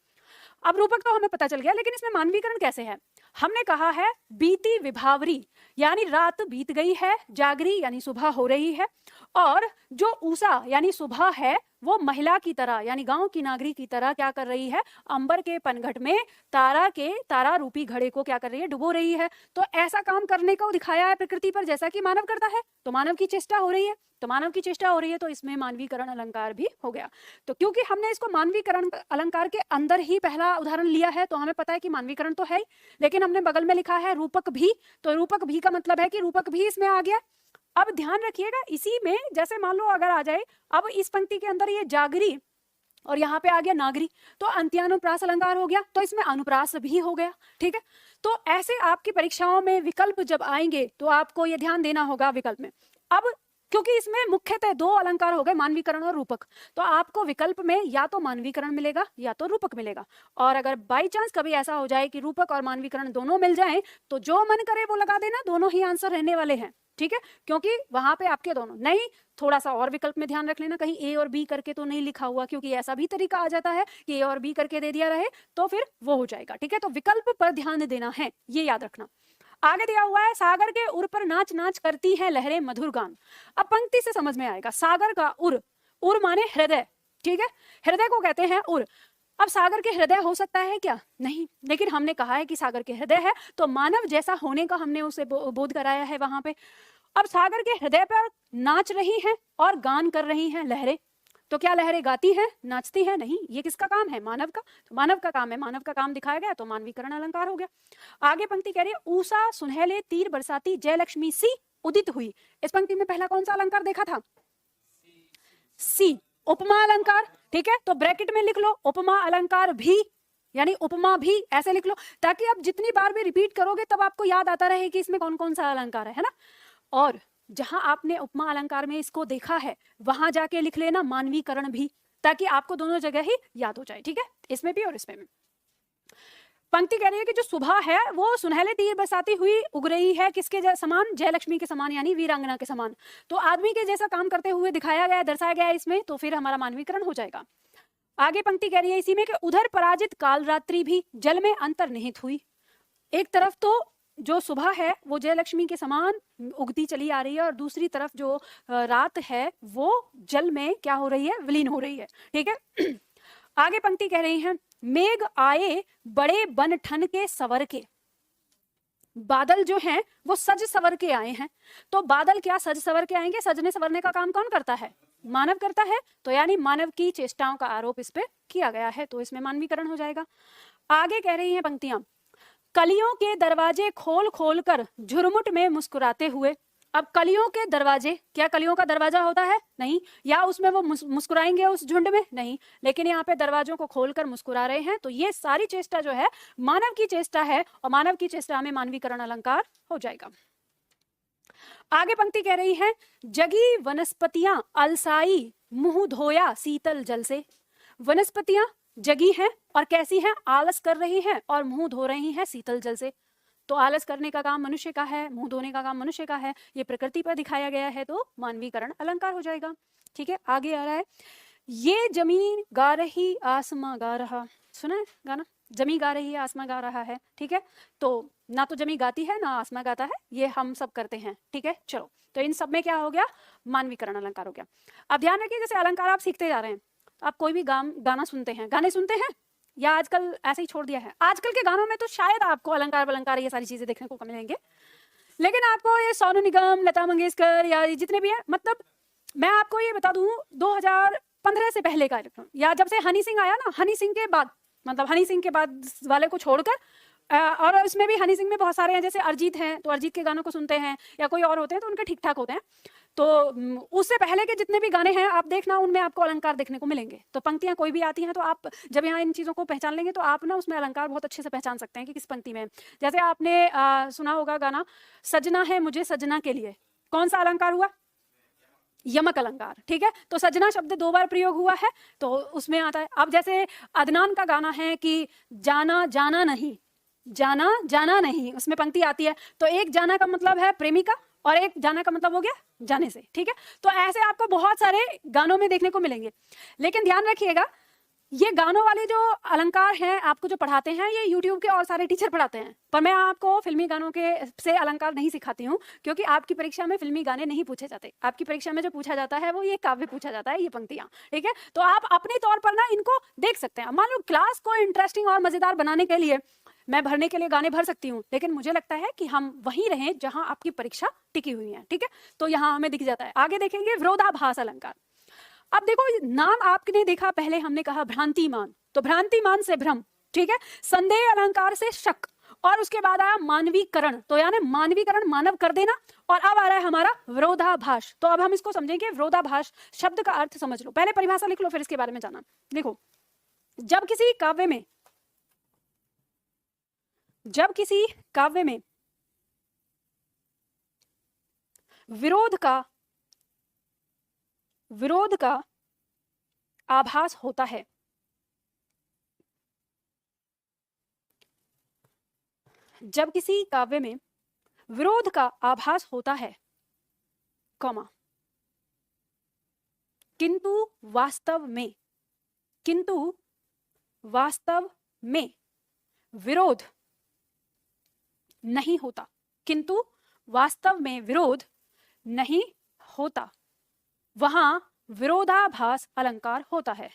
अब रूपक तो हमें पता चल गया, लेकिन इसमें मानवीकरण कैसे है? हमने कहा है बीती विभावरी, यानी रात बीत गई है, जागरी यानी सुबह हो रही है, और जो ऊषा यानी सुबह है वो महिला की तरह यानी गांव की नागरी की तरह क्या कर रही है? अंबर के पनघट में तारा रूपी घड़े को क्या कर रही है? डुबो रही है। तो ऐसा काम करने को दिखाया है प्रकृति पर जैसा कि मानव करता है। तो मानव की चेष्टा हो रही है, तो मानव की चेष्टा हो रही है, तो इसमें मानवीकरण अलंकार भी हो गया। तो क्योंकि हमने इसको मानवीकरण अलंकार के अंदर ही पहला उदाहरण लिया है, तो हमें पता है कि मानवीकरण तो है ही, लेकिन हमने बगल में लिखा है रूपक भी, तो रूपक भी का मतलब है कि रूपक भी इसमें आ गया। अब ध्यान रखिएगा, इसी में जैसे मान लो अगर आ जाए, अब इस पंक्ति के अंदर ये जागरी और यहाँ पे आ गया नागरी, तो अंत्यानुप्रास अलंकार हो गया, तो इसमें अनुप्रास भी हो गया। ठीक है, तो ऐसे आपकी परीक्षाओं में विकल्प जब आएंगे तो आपको ये ध्यान देना होगा विकल्प में। अब क्योंकि इसमें मुख्यतः दो अलंकार हो गए, मानवीकरण और रूपक, तो आपको विकल्प में या तो मानवीकरण मिलेगा या तो रूपक मिलेगा। और अगर बाई चांस कभी ऐसा हो जाए कि रूपक और मानवीकरण दोनों मिल जाएं, तो जो मन करे वो लगा देना, दोनों ही आंसर रहने वाले हैं। ठीक है, क्योंकि वहां पे आपके दोनों नहीं, थोड़ा सा और विकल्प में ध्यान रख लेना, कहीं ए और बी करके तो नहीं लिखा हुआ, क्योंकि ऐसा भी तरीका आ जाता है कि ए और बी करके दे दिया रहे, तो फिर वो हो जाएगा। ठीक है, तो विकल्प पर ध्यान देना है, ये याद रखना। आगे दिया हुआ है, सागर के उर पर नाच नाच करती हैं लहरें मधुर गान। अब पंक्ति से समझ में आएगा, सागर का उर, उर माने हृदय। ठीक है, हृदय को कहते हैं उर। अब सागर के हृदय हो सकता है क्या? नहीं, लेकिन हमने कहा है कि सागर के हृदय है, तो मानव जैसा होने का हमने उसे बोध कराया है वहां पे। अब सागर के हृदय पर नाच रही हैं और गान कर रही हैं लहरें, तो क्या लहरें गाती हैं, नाचती हैं? नहीं, ये किसका काम है? मानव का। तो मानव का काम है, मानव का काम दिखाया गया, तो मानवीकरण अलंकार हो गया। आगे पंक्ति कह रही है, ऊषा सुनहले तीर बरसाती जयलक्ष्मी सी उदित हुई। इस पंक्ति में पहला कौन सा अलंकार देखा था? सी, उपमा अलंकार। ठीक है, तो ब्रैकेट में लिख लो उपमा अलंकार भी, यानी उपमा भी, ऐसे लिख लो, ताकि आप जितनी बार भी रिपीट करोगे तब आपको याद आता रहे कि इसमें कौन कौन सा अलंकार है ना। और जहां आपने उपमा अलंकार में इसको देखा है, वहां जाके लिख लेना मानवीकरण भी, ताकि आपको दोनों जगह ही याद हो जाए। ठीक है, इसमें भी और इसमें भी। पंक्ति कह रही है कि जो सुबह है वो सुनहले तीर बरसाती हुई उग रही है, किसके समान? जयलक्ष्मी के समान, यानी वीरांगना के समान। तो आदमी के जैसा काम करते हुए दिखाया गया, दर्शाया गया इसमें, तो फिर हमारा मानवीकरण हो जाएगा। आगे पंक्ति कह रही है इसी में कि उधर पराजित कालरात्रि भी जल में अंतर्निहित हुई। एक तरफ तो जो सुबह है वो जयलक्ष्मी के समान उगती चली आ रही है, और दूसरी तरफ जो रात है वो जल में क्या हो रही है? विलीन हो रही है। ठीक है, आगे पंक्ति कह रही है, मेघ आए बड़े बन ठन के सवर के। बादल जो हैं वो सज सवर के आए हैं। तो बादल क्या सज सवर के आएंगे? सजने सवरने का काम कौन करता है? मानव करता है, तो यानी मानव की चेष्टाओं का आरोप इस पे किया गया है, तो इसमें मानवीकरण हो जाएगा। आगे कह रही हैं पंक्तियां, कलियों के दरवाजे खोल खोल कर झुरमुट में मुस्कुराते हुए। अब कलियों के दरवाजे, क्या कलियों का दरवाजा होता है? नहीं। या उसमें वो मुस्कुराएंगे उस झुंड में? नहीं, लेकिन यहाँ पे दरवाजों को खोलकर मुस्कुरा रहे हैं, तो ये सारी चेष्टा जो है मानव की चेष्टा है, और मानव की चेष्टा में मानवीकरण अलंकार हो जाएगा। आगे पंक्ति कह रही है, जगी वनस्पतियां अलसाई मुंह धोया शीतल जल से। वनस्पतियां जगी हैं और कैसी हैं? आलस कर रही हैं और मुंह धो रही हैं शीतल जल से। तो आलस करने का काम मनुष्य का है, मुंह धोने का काम मनुष्य का है, ये प्रकृति पर दिखाया गया है, तो मानवीकरण अलंकार हो जाएगा। ठीक है, आगे आ रहा है, ये जमीन गा रही आसमां गा रहा। सुना है गाना? जमी गा रही है, आसमां गा रहा है। ठीक है, तो ना तो जमी गाती है ना आसमां गाता है, ये हम सब करते हैं। ठीक है, चलो, तो इन सब में क्या हो गया? मानवीकरण अलंकार हो गया। अब ध्यान रखिए, जैसे अलंकार आप सीखते जा रहे हैं, आप कोई भी गाना सुनते हैं, गाने सुनते हैं या आजकल ऐसे ही छोड़ दिया है? आजकल के गानों में तो शायद आपको अलंकार वलंकार ये सारी चीजें देखने को मिलेंगे, लेकिन आपको ये सोनू निगम, लता मंगेशकर या ये जितने भी हैं, मतलब मैं आपको ये बता दूं 2015 से पहले कार्यक्रम या जब से हनी सिंह आया ना, हनी सिंह के बाद, मतलब हनी सिंह के बाद वाले को छोड़कर, और इसमें भी हनी सिंह में बहुत सारे हैं, जैसे अरिजीत हैं तो अरिजीत के गानों को सुनते हैं, या कोई और होते हैं तो उनके ठीक ठाक होते हैं। तो उससे पहले के जितने भी गाने हैं आप देखना, उनमें आपको अलंकार देखने को मिलेंगे। तो पंक्तियां कोई भी आती हैं तो आप जब यहाँ इन चीज़ों को पहचान लेंगे तो आप ना उसमें अलंकार बहुत अच्छे से पहचान सकते हैं कि किस पंक्ति में है। जैसे आपने सुना होगा गाना सजना है मुझे सजना के लिए, कौन सा अलंकार हुआ? यमक अलंकार, ठीक है। तो सजना शब्द 2 बार प्रयोग हुआ है तो उसमें आता है। अब जैसे अदनान का गाना है कि जाना जाना नहीं, जाना जाना नहीं, उसमें पंक्ति आती है तो एक जाना का मतलब है प्रेमिका और एक जाना का मतलब हो गया जाने से, ठीक है। तो ऐसे आपको बहुत सारे गानों में देखने को मिलेंगे, लेकिन ध्यान रखिएगा ये गानों वाले जो अलंकार हैं आपको जो पढ़ाते हैं ये YouTube के और सारे टीचर पढ़ाते हैं, पर मैं आपको फिल्मी गानों के से अलंकार नहीं सिखाती हूँ, क्योंकि आपकी परीक्षा में फिल्मी गाने नहीं पूछे जाते। आपकी परीक्षा में जो पूछा जाता है वो ये काव्य पूछा जाता है, ये पंक्तियां, ठीक है। तो आप अपने तौर पर ना इनको देख सकते हैं। मान लो क्लास को इंटरेस्टिंग और मजेदार बनाने के लिए मैं भरने के लिए गाने भर सकती हूँ, लेकिन मुझे लगता है कि हम वहीं रहें जहां आपकी परीक्षा टिकी हुई है, ठीक है। तो यहाँ हमें दिख जाता है। आगे देखेंगे विरोधाभास अलंकार। अब देखो नाम आपने देखा, पहले हमने कहा भ्रांतिमान, तो भ्रांतिमान से भ्रम, ठीक है। संदेह अलंकार से शक, और उसके बाद आया मानवीकरण, तो यानी मानवीकरण मानव कर देना, और अब आ रहा है हमारा विरोधाभास। तो अब हम इसको समझेंगे, विरोधाभास शब्द का अर्थ समझ लो, पहले परिभाषा लिख लो फिर इसके बारे में जाना। देखो जब किसी काव्य में विरोध का आभास होता है, जब किसी काव्य में विरोध का आभास होता है, कॉमा, किंतु वास्तव में विरोध नहीं होता, किंतु वास्तव में विरोध नहीं होता, वहां विरोधाभास अलंकार होता है।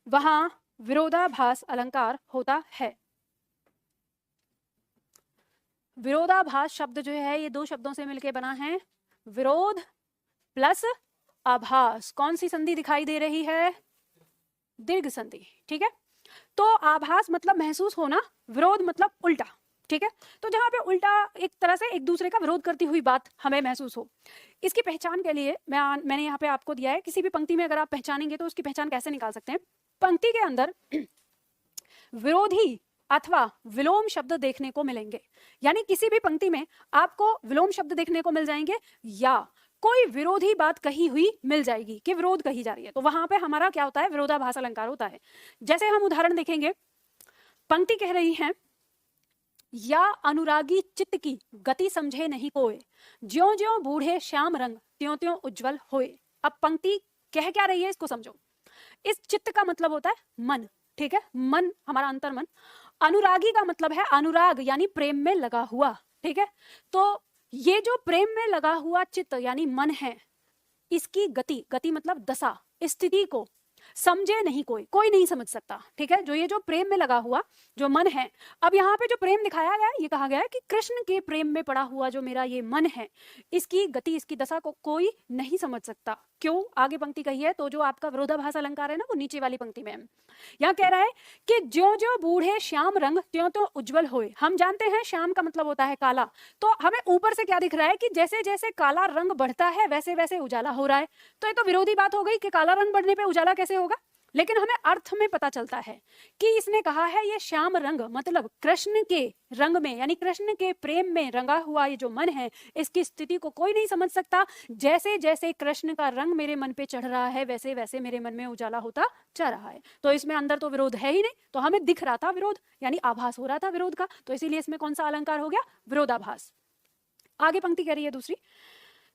वहां विरोधाभास अलंकार होता है। विरोधाभास शब्द जो है ये 2 शब्दों से मिलकर बना है, विरोध प्लस आभास। कौन सी संधि दिखाई दे रही है? दीर्घ संधि, ठीक है। तो आभास मतलब महसूस होना, विरोध मतलब उल्टा, ठीक है। तो जहां पे उल्टा एक तरह से एक दूसरे का विरोध करती हुई बात हमें महसूस हो, इसकी पहचान के लिए मैंने यहाँ पे आपको दिया है। किसी भी पंक्ति में अगर आप पहचानेंगे तो उसकी पहचान कैसे निकाल सकते हैं? पंक्ति के अंदर विरोधी अथवा विलोम शब्द देखने को मिलेंगे, यानी किसी भी पंक्ति में आपको विलोम शब्द देखने को मिल जाएंगे या कोई विरोधी बात कही हुई मिल जाएगी कि विरोध कही जा रही है, तो वहां पे हमारा क्या होता है? विरोधाभास अलंकार होता है। जैसे हम उदाहरण देखेंगे, पंक्ति कह रही है या अनुरागी चित्त की गति समझे नहीं कोय, ज्यों ज्यों बूढ़े श्याम रंग त्यों त्यों उज्जवल होए। अब पंक्ति कह क्या रही है इसको समझो। इस चित्त का मतलब होता है मन, ठीक है, मन हमारा अंतर मन। अनुरागी का मतलब है अनुराग यानी प्रेम में लगा हुआ, ठीक है। तो ये जो प्रेम में लगा हुआ चित्त यानी मन है, इसकी गति मतलब दशा, स्थिति को समझे नहीं कोई नहीं समझ सकता, ठीक है। जो ये जो प्रेम में लगा हुआ जो मन है, अब यहाँ पे जो प्रेम दिखाया गया है ये कहा गया है कि कृष्ण के प्रेम में पड़ा हुआ जो मेरा ये मन है, इसकी गति इसकी दशा को कोई नहीं समझ सकता। क्यों? आगे पंक्ति कही है, तो जो आपका विरोधाभास अलंकार है ना वो नीचे वाली पंक्ति में है। यहाँ कह रहा है कि ज्यों ज्यों बूढ़े श्याम रंग त्यों त्यों उज्जवल होए। हम जानते हैं श्याम का मतलब होता है काला, तो हमें ऊपर से क्या दिख रहा है कि जैसे जैसे काला रंग बढ़ता है वैसे वैसे उजाला हो रहा है। तो ये तो विरोधी बात हो गई कि काला रंग बढ़ने पे उजाला कैसे होगा, लेकिन हमें अर्थ में पता चलता है कि इसने कहा है ये श्याम रंग मतलब कृष्ण के रंग में यानी कृष्ण के प्रेम में रंगा हुआ ये जो मन है, इसकी स्थिति को कोई नहीं समझ सकता। जैसे जैसे कृष्ण का रंग मेरे मन पे चढ़ रहा है वैसे वैसे मेरे मन में उजाला होता जा रहा है। तो इसमें अंदर तो विरोध है ही नहीं, तो हमें दिख रहा था विरोध यानी आभास हो रहा था विरोध का, तो इसीलिए इसमें कौन सा अलंकार हो गया? विरोधाभास। आगे पंक्ति कह रही है दूसरी,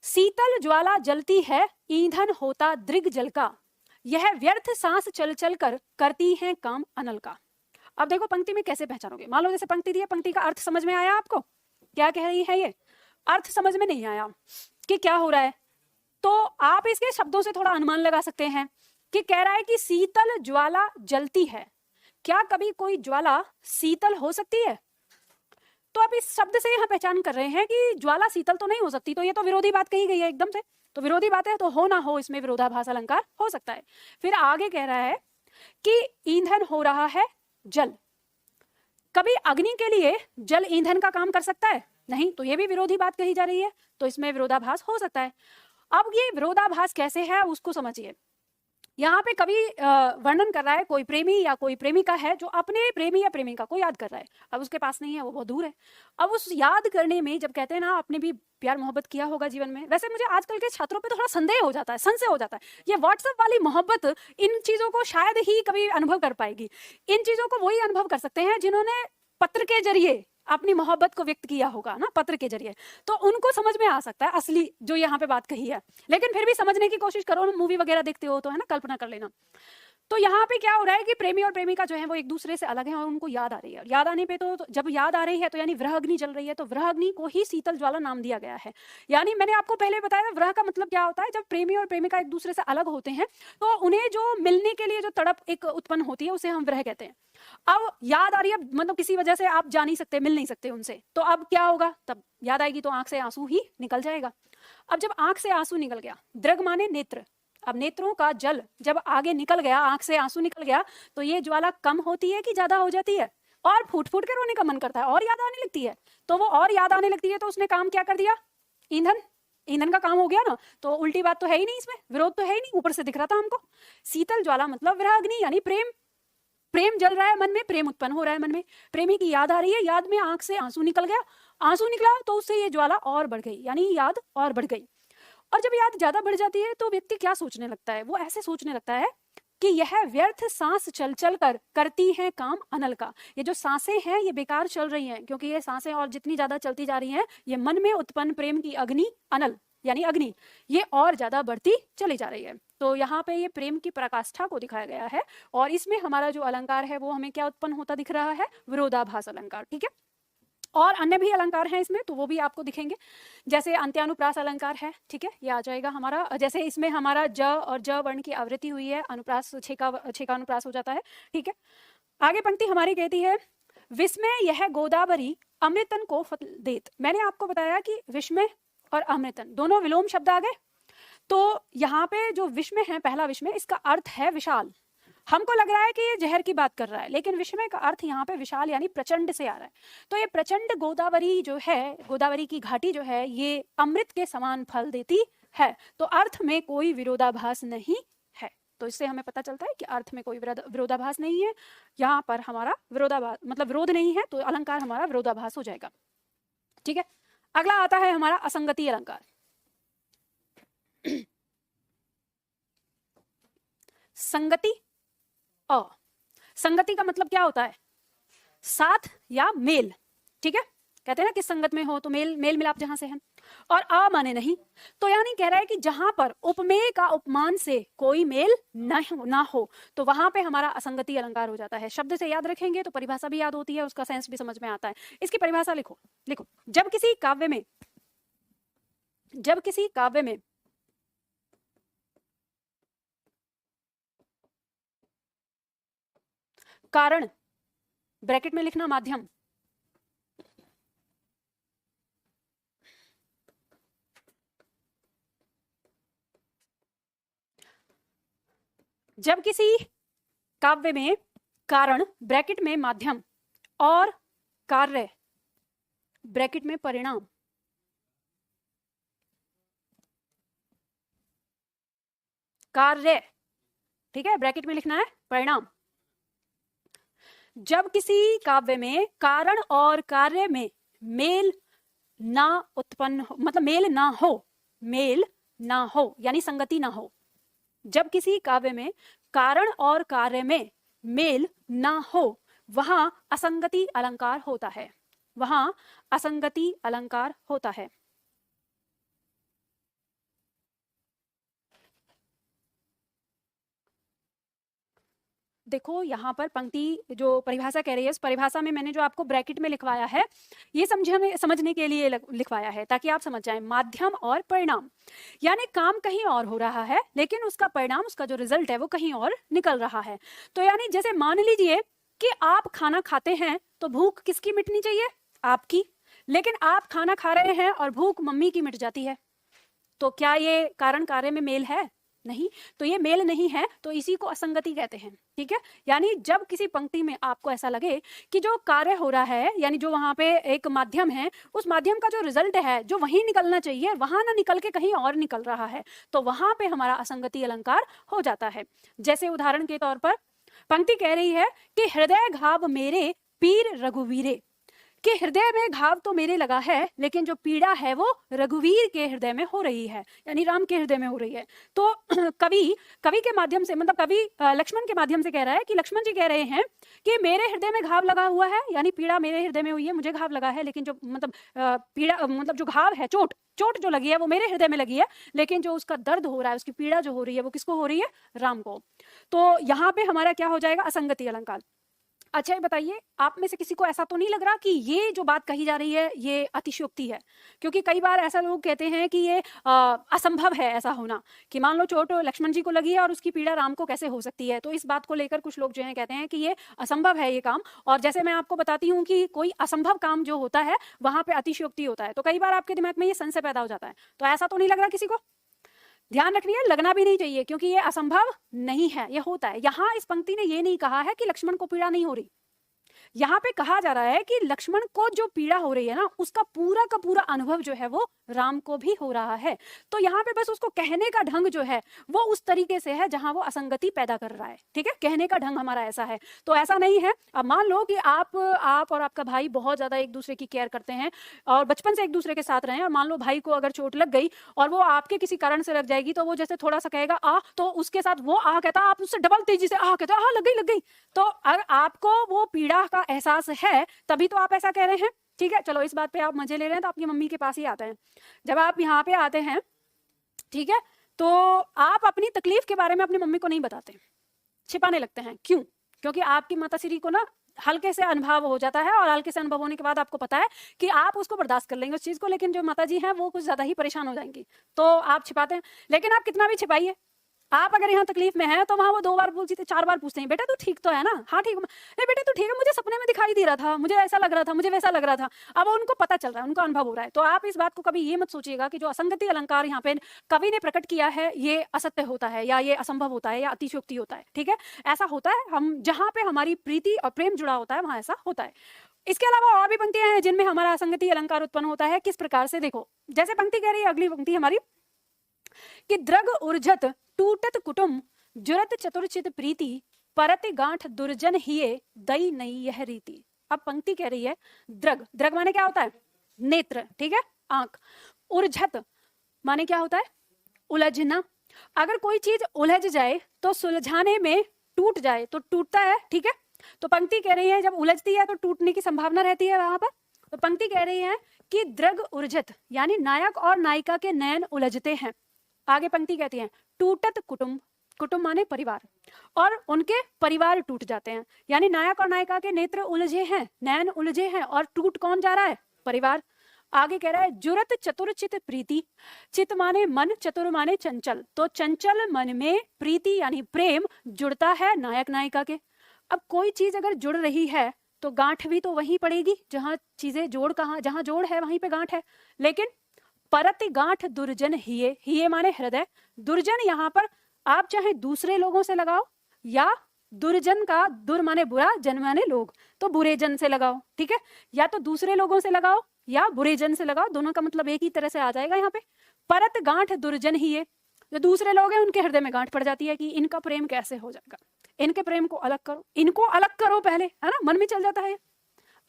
शीतल ज्वाला जलती है ईंधन होता दृग जल का, यह व्यर्थ सांस चल चल कर करती हैं काम अनल का। अब देखो पंक्ति में कैसे पहचानोगे। मान लो जैसे पंक्ति दी है, पंक्ति का अर्थ समझ में आया आपको? क्या कह रही है ये? अर्थ समझ में नहीं आया कि क्या हो रहा है। तो आप इसके शब्दों से थोड़ा अनुमान लगा सकते हैं कि कह रहा है कि शीतल ज्वाला जलती है। क्या कभी कोई ज्वाला शीतल हो सकती है? तो आप इस शब्द से यहां पहचान कर रहे हैं कि ज्वाला शीतल तो नहीं हो सकती, तो ये तो विरोधी बात कही गई है एकदम से। तो विरोधी बात है तो हो ना हो, इसमें विरोधाभास अलंकार हो सकता है। फिर आगे कह रहा है कि ईंधन हो रहा है जल। कभी अग्नि के लिए जल ईंधन का काम कर सकता है? नहीं, तो ये भी विरोधी बात कही जा रही है, तो इसमें विरोधाभास हो सकता है। अब ये विरोधाभास कैसे है उसको समझिए। यहाँ पे कवि वर्णन कर रहा है, कोई प्रेमी या कोई प्रेमिका है जो अपने प्रेमी या प्रेमिका को याद कर रहा है। अब उसके पास नहीं है, वो बहुत दूर है। अब उस याद करने में जब कहते हैं ना आपने भी प्यार मोहब्बत किया होगा जीवन में, वैसे मुझे आजकल के छात्रों पे थोड़ा संदेह हो जाता है, संशय हो जाता है, ये व्हाट्सएप वाली मोहब्बत इन चीजों को शायद ही कभी अनुभव कर पाएगी। इन चीजों को वही अनुभव कर सकते हैं जिन्होंने पत्र के जरिए अपनी मोहब्बत को व्यक्त किया होगा ना, पत्र के जरिए, तो उनको समझ में आ सकता है असली जो यहाँ पे बात कही है। लेकिन फिर भी समझने की कोशिश करो, मूवी वगैरह देखते हो तो, है ना, कल्पना कर लेना। तो यहाँ पे क्या हो रहा है कि प्रेमी और प्रेमिका जो है वो एक दूसरे से अलग हैं और उनको याद आ रही है। याद आने पे तो जब याद आ रही है तो यानी वृह अग्नि जल रही है, तो वृह अग्नि को ही शीतल ज्वाला नाम दिया गया है। यानी मैंने आपको पहले बताया वृह का मतलब क्या होता है, जब प्रेमी और प्रेमिका एक दूसरे से अलग होते हैं तो उन्हें जो मिलने के लिए जो तड़प एक उत्पन्न होती है उसे हम वृह कहते हैं। अब याद आ रही है, मतलब किसी वजह से आप जा नहीं सकते, मिल नहीं सकते उनसे, तो अब क्या होगा, तब याद आएगी तो आंख से आंसू ही निकल जाएगा। अब जब आंख से आंसू निकल गया, दृग माने नेत्र, अब नेत्रों का जल जब आगे निकल गया, आंख से आंसू निकल गया, तो ये ज्वाला कम होती है कि ज्यादा हो जाती है? और फूट फूट के रोने का मन करता है और याद आने लगती है। तो वो और याद आने लगती है तो उसने काम क्या कर दिया, ईंधन, ईंधन का काम हो गया ना। तो उल्टी बात तो है ही नहीं, इसमें विरोध तो है ही नहीं, ऊपर से दिख रहा था हमको। शीतल ज्वाला मतलब वृह अग्नि, यानी प्रेम, प्रेम जल रहा है मन में, प्रेम उत्पन्न हो रहा है मन में, प्रेमी की याद आ रही है, याद में आंख से आंसू निकल गया, आंसू निकला तो उससे ये ज्वाला और बढ़ गई, यानी याद और बढ़ गई। और जब याद ज्यादा बढ़ जाती है तो व्यक्ति क्या सोचने लगता है, वो ऐसे सोचने लगता है कि यह व्यर्थ सांस चल चल कर करती है काम अनल का। ये जो सांसें हैं ये बेकार चल रही हैं, क्योंकि ये सांसें और जितनी ज्यादा चलती जा रही हैं, ये मन में उत्पन्न प्रेम की अग्नि, अनल यानी अग्नि, ये और ज्यादा बढ़ती चली जा रही है। तो यहाँ पे ये प्रेम की पराकाष्ठा को दिखाया गया है, और इसमें हमारा जो अलंकार है वो हमें क्या उत्पन्न होता दिख रहा है, विरोधाभास अलंकार। ठीक है, और अन्य भी अलंकार हैं इसमें, तो वो भी आपको दिखेंगे, जैसे अंत्यानुप्रास अलंकार है। ठीक है, ये आ जाएगा हमारा, जैसे इसमें हमारा ज और ज वर्ण की आवृत्ति हुई है, अनुप्रास छे का अनुप्रास हो जाता है। ठीक है, आगे पंक्ति हमारी कहती है, विस्मय यह गोदावरी अमृतन को फल देत। मैंने आपको बताया कि विस्मय और अमृतन दोनों विलोम शब्द आ गए। तो यहाँ पे जो विस्मय है, पहला विस्मय, इसका अर्थ है विशाल। हमको लग रहा है कि ये जहर की बात कर रहा है, लेकिन विस्मय का अर्थ यहाँ पे विशाल यानी प्रचंड से आ रहा है। तो ये प्रचंड गोदावरी जो है, गोदावरी की घाटी जो है, ये अमृत के समान फल देती है। तो अर्थ में कोई विरोधाभास नहीं है। तो इससे हमें पता चलता है कि अर्थ में कोई विरोधाभास नहीं है। यहाँ पर हमारा विरोधाभास मतलब विरोध नहीं है, तो अलंकार हमारा विरोधाभास हो जाएगा। ठीक है, अगला आता है हमारा असंगति अलंकार। संगति, संगति का मतलब क्या होता है, साथ या मेल। ठीक है, कहते हैं ना कि संगत में हो तो मेल, मेल मिलाप जहां से है, और आ माने नहीं। तो यानी कह रहा है कि जहां पर उपमेय का उपमान से कोई मेल ना हो तो वहां पे हमारा असंगति अलंकार हो जाता है। शब्द से याद रखेंगे तो परिभाषा भी याद होती है, उसका सेंस भी समझ में आता है। इसकी परिभाषा लिखो, लिखो, जब किसी काव्य में कारण, ब्रैकेट में लिखना माध्यम, जब किसी काव्य में कारण ब्रैकेट में माध्यम और कार्य ब्रैकेट में परिणाम, कार्य, ठीक है, ब्रैकेट में लिखना है परिणाम। जब किसी काव्य में कारण और कार्य में मेल ना उत्पन्न हो, मतलब मेल ना हो यानी संगति ना हो, जब किसी काव्य में कारण और कार्य में मेल ना हो, वहां असंगति अलंकार होता है, वहां असंगति अलंकार होता है। देखो यहाँ पर पंक्ति जो परिभाषा कह रही है, इस परिभाषा में मैंने जो आपको ब्रैकेट में लिखवाया है, ये समझने के लिए लिखवाया है ताकि आप समझ जाएं। माध्यम और परिणाम, यानी काम कहीं और हो रहा है लेकिन उसका परिणाम, उसका जो रिजल्ट है वो कहीं और निकल रहा है। तो यानी जैसे मान लीजिए कि आप खाना खाते हैं तो भूख किसकी मिटनी चाहिए? आपकी। लेकिन आप खाना खा रहे हैं और भूख मम्मी की मिट जाती है, तो क्या ये कारण कार्य में मेल है? नहीं। तो ये मेल नहीं है, तो इसी को असंगति कहते हैं। ठीक है, यानी जब किसी पंक्ति में आपको ऐसा लगे कि जो कार्य हो रहा है, यानी जो वहां पे एक माध्यम है, उस माध्यम का जो रिजल्ट है जो वहीं निकलना चाहिए वहां ना निकल के कहीं और निकल रहा है, तो वहां पे हमारा असंगति अलंकार हो जाता है। जैसे उदाहरण के तौर पर पंक्ति कह रही है कि हृदय घाव मेरे पीर रघुवीरे, कि हृदय में घाव तो मेरे लगा है लेकिन जो पीड़ा है वो रघुवीर के हृदय में हो रही है, यानी राम के हृदय में हो रही है। तो कवि के माध्यम से, मतलब कवि लक्ष्मण के माध्यम से कह रहा है कि लक्ष्मण जी कह रहे हैं कि मेरे हृदय में घाव लगा हुआ है, यानी पीड़ा मेरे हृदय में हुई है, मुझे घाव लगा है, लेकिन जो मतलब पीड़ा मतलब जो घाव है, चोट जो लगी है वो मेरे हृदय में लगी है, लेकिन जो उसका दर्द हो रहा है, उसकी पीड़ा जो हो रही है वो किसको हो रही है? राम को। तो यहाँ पे हमारा क्या हो जाएगा? असंगति अलंकार। अच्छा ये बताइए, आप में से किसी को ऐसा तो नहीं लग रहा कि ये जो बात कही जा रही है ये अतिशयोक्ति है? क्योंकि कई बार ऐसा लोग कहते हैं कि ये असंभव है ऐसा होना, कि मान लो चोट लक्ष्मण जी को लगी है और उसकी पीड़ा राम को कैसे हो सकती है। तो इस बात को लेकर कुछ लोग जो है कहते हैं कि ये असंभव है ये काम। और जैसे मैं आपको बताती हूँ कि कोई असंभव काम जो होता है वहां पे अतिशयोक्ति होता है, तो कई बार आपके दिमाग में ये संशय पैदा हो जाता है। तो ऐसा तो नहीं लग रहा किसी को? ध्यान रखिए, लगना भी नहीं चाहिए, क्योंकि ये असंभव नहीं है, ये होता है। यहाँ इस पंक्ति ने ये नहीं कहा है कि लक्ष्मण को पीड़ा नहीं हो रही, यहाँ पे कहा जा रहा है कि लक्ष्मण को जो पीड़ा हो रही है ना, उसका पूरा का पूरा अनुभव जो है वो राम को भी हो रहा है। तो यहाँ पे बस उसको कहने का ढंग जो है वो उस तरीके से है जहां वो असंगति पैदा कर रहा है। ठीक है, कहने का ढंग हमारा ऐसा है। तो ऐसा नहीं है, अब मान लो कि आप और आपका भाई बहुत ज्यादा एक दूसरे की केयर करते हैं और बचपन से एक दूसरे के साथ रहे हैं, और मान लो भाई को अगर चोट लग गई और वो आपके किसी कारण से लग जाएगी, तो वो जैसे थोड़ा सा कहेगा आ, तो उसके साथ वो आ कहता, आप उससे डबल तेजी से आ कहता, लग गई। तो अगर आपको वो पीड़ा का एहसास है तभी तो आप ऐसा कह रहे हैं। ठीक है, चलो इस बात पे आप मजे ले रहे हैं तो आपकी मम्मी के पास ही आते हैं। जब आप यहाँ पे आते हैं, ठीक है, तो आप अपनी तकलीफ के बारे में अपनी मम्मी को नहीं बताते, छिपाने लगते हैं। क्यों? क्योंकि आपकी माताश्री को ना हल्के से अनुभव हो जाता है, और हल्के से अनुभव होने के बाद आपको पता है कि आप उसको बर्दाश्त कर लेंगे उस चीज को, लेकिन जो माताजी हैं वो कुछ ज्यादा ही परेशान हो जाएंगी, तो आप छिपाते हैं। लेकिन आप कितना भी छिपाइए, आप अगर यहाँ तकलीफ में है तो वहां वो 2 बार पूछते, 4 बार पूछते हैं, बेटा तू ठीक तो है ना? हाँ ठीक, नहीं बेटा तू ठीक है, मुझे सपने में दिखाई दे रहा था, मुझे ऐसा लग रहा था, मुझे वैसा लग रहा था। अब उनको पता चल रहा है, उनको अनुभव हो रहा है। तो आप इस बात को कभी ये मत सोचिएगा कि जो असंगति अलंकार यहाँ पे कवि ने प्रकट किया है ये असत्य होता है, या ये असंभव होता है, या अतिशयोक्ति होता है। ठीक है, ऐसा होता है, हम जहाँ पे हमारी प्रीति और प्रेम जुड़ा होता है वहां ऐसा होता है। इसके अलावा और भी पंक्तियां हैं जिनमें हमारा असंगति अलंकार उत्पन्न होता है। किस प्रकार से? देखो, जैसे पंक्ति कह रही है अगली पंक्ति हमारी कि द्रग उर्जत टूटत कुटुम जुरत चतुरचित प्रीति परति गांठ दुर्जन हिये दई नई यह रीति। अब पंक्ति कह रही है द्रग माने क्या होता है? नेत्र। ठीक है, आंख। उर्जत माने क्या होता है? उलझना। अगर कोई चीज उलझ जाए तो सुलझाने में टूट जाए तो टूटता है। ठीक है, तो पंक्ति कह रही है जब उलझती है तो टूटने की संभावना रहती है वहां पर। तो पंक्ति कह रही है कि द्रग उर्जत, यानी नायक और नायिका के नयन उलझते हैं। आगे पंक्ति कहती है टूटत कुटुंब, कुटुंब माने परिवार, और उनके परिवार टूट जाते हैं, यानी नायक और नायिका के नेत्र उलझे हैं, नयन उलझे हैं, और टूट कौन जा रहा है? परिवार। आगे कह रहा है जुरत चतुर चित प्रीति, चित माने मन, चतुर माने चंचल, तो चंचल मन में प्रीति यानी प्रेम जुड़ता है नायक नायिका के। अब कोई चीज अगर जुड़ रही है तो गांठ भी तो वहीं पड़ेगी जहां चीजें जोड़, जहां जोड़ है वहीं पे गांठ है। लेकिन परति गांठ दुर्जन हिये माने हृदय, दुर्जन यहाँ पर आप चाहे दूसरे लोगों से लगाओ, या दुर्जन का दुर माने बुरा, जन माने लोग, तो बुरे जन से लगाओ। ठीक है, या तो दूसरे लोगों से लगाओ या बुरे जन से लगाओ, दोनों का मतलब एक ही तरह से आ जाएगा यहाँ पे। परत गांठ दुर्जन हिये, जो दूसरे लोग हैं उनके हृदय में गांठ पड़ जाती है कि इनका प्रेम कैसे हो जाएगा, इनके प्रेम को अलग करो, इनको अलग करो पहले, है ना, मन में चल जाता है।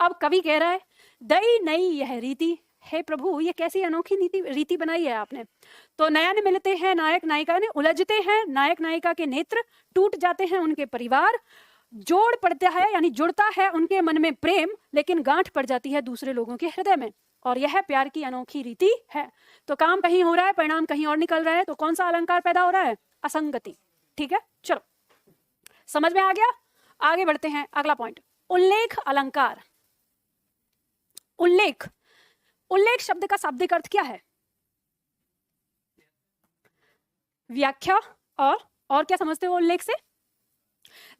अब कवि कह रहा है दई नई यह रीति, हे प्रभु ये कैसी अनोखी रीति बनाई है आपने। तो नयन मिलते हैं नायक नायिका ने, उलझते हैं नायक नायिका के नेत्र, टूट जाते हैं उनके परिवार, जोड़ पड़ता है यानी जुड़ता है उनके मन में प्रेम, लेकिन गांठ पड़ जाती है दूसरे लोगों के हृदय में, और यह प्यार की अनोखी रीति है। तो काम कहीं हो रहा है, परिणाम कहीं और निकल रहा है, तो कौन सा अलंकार पैदा हो रहा है? असंगति। ठीक है, चलो समझ में आ गया। आगे बढ़ते हैं, अगला पॉइंट, उल्लेख अलंकार। उल्लेख, उल्लेख शब्द का शाब्दिक अर्थ क्या है? व्याख्या। और क्या समझते हो उल्लेख से?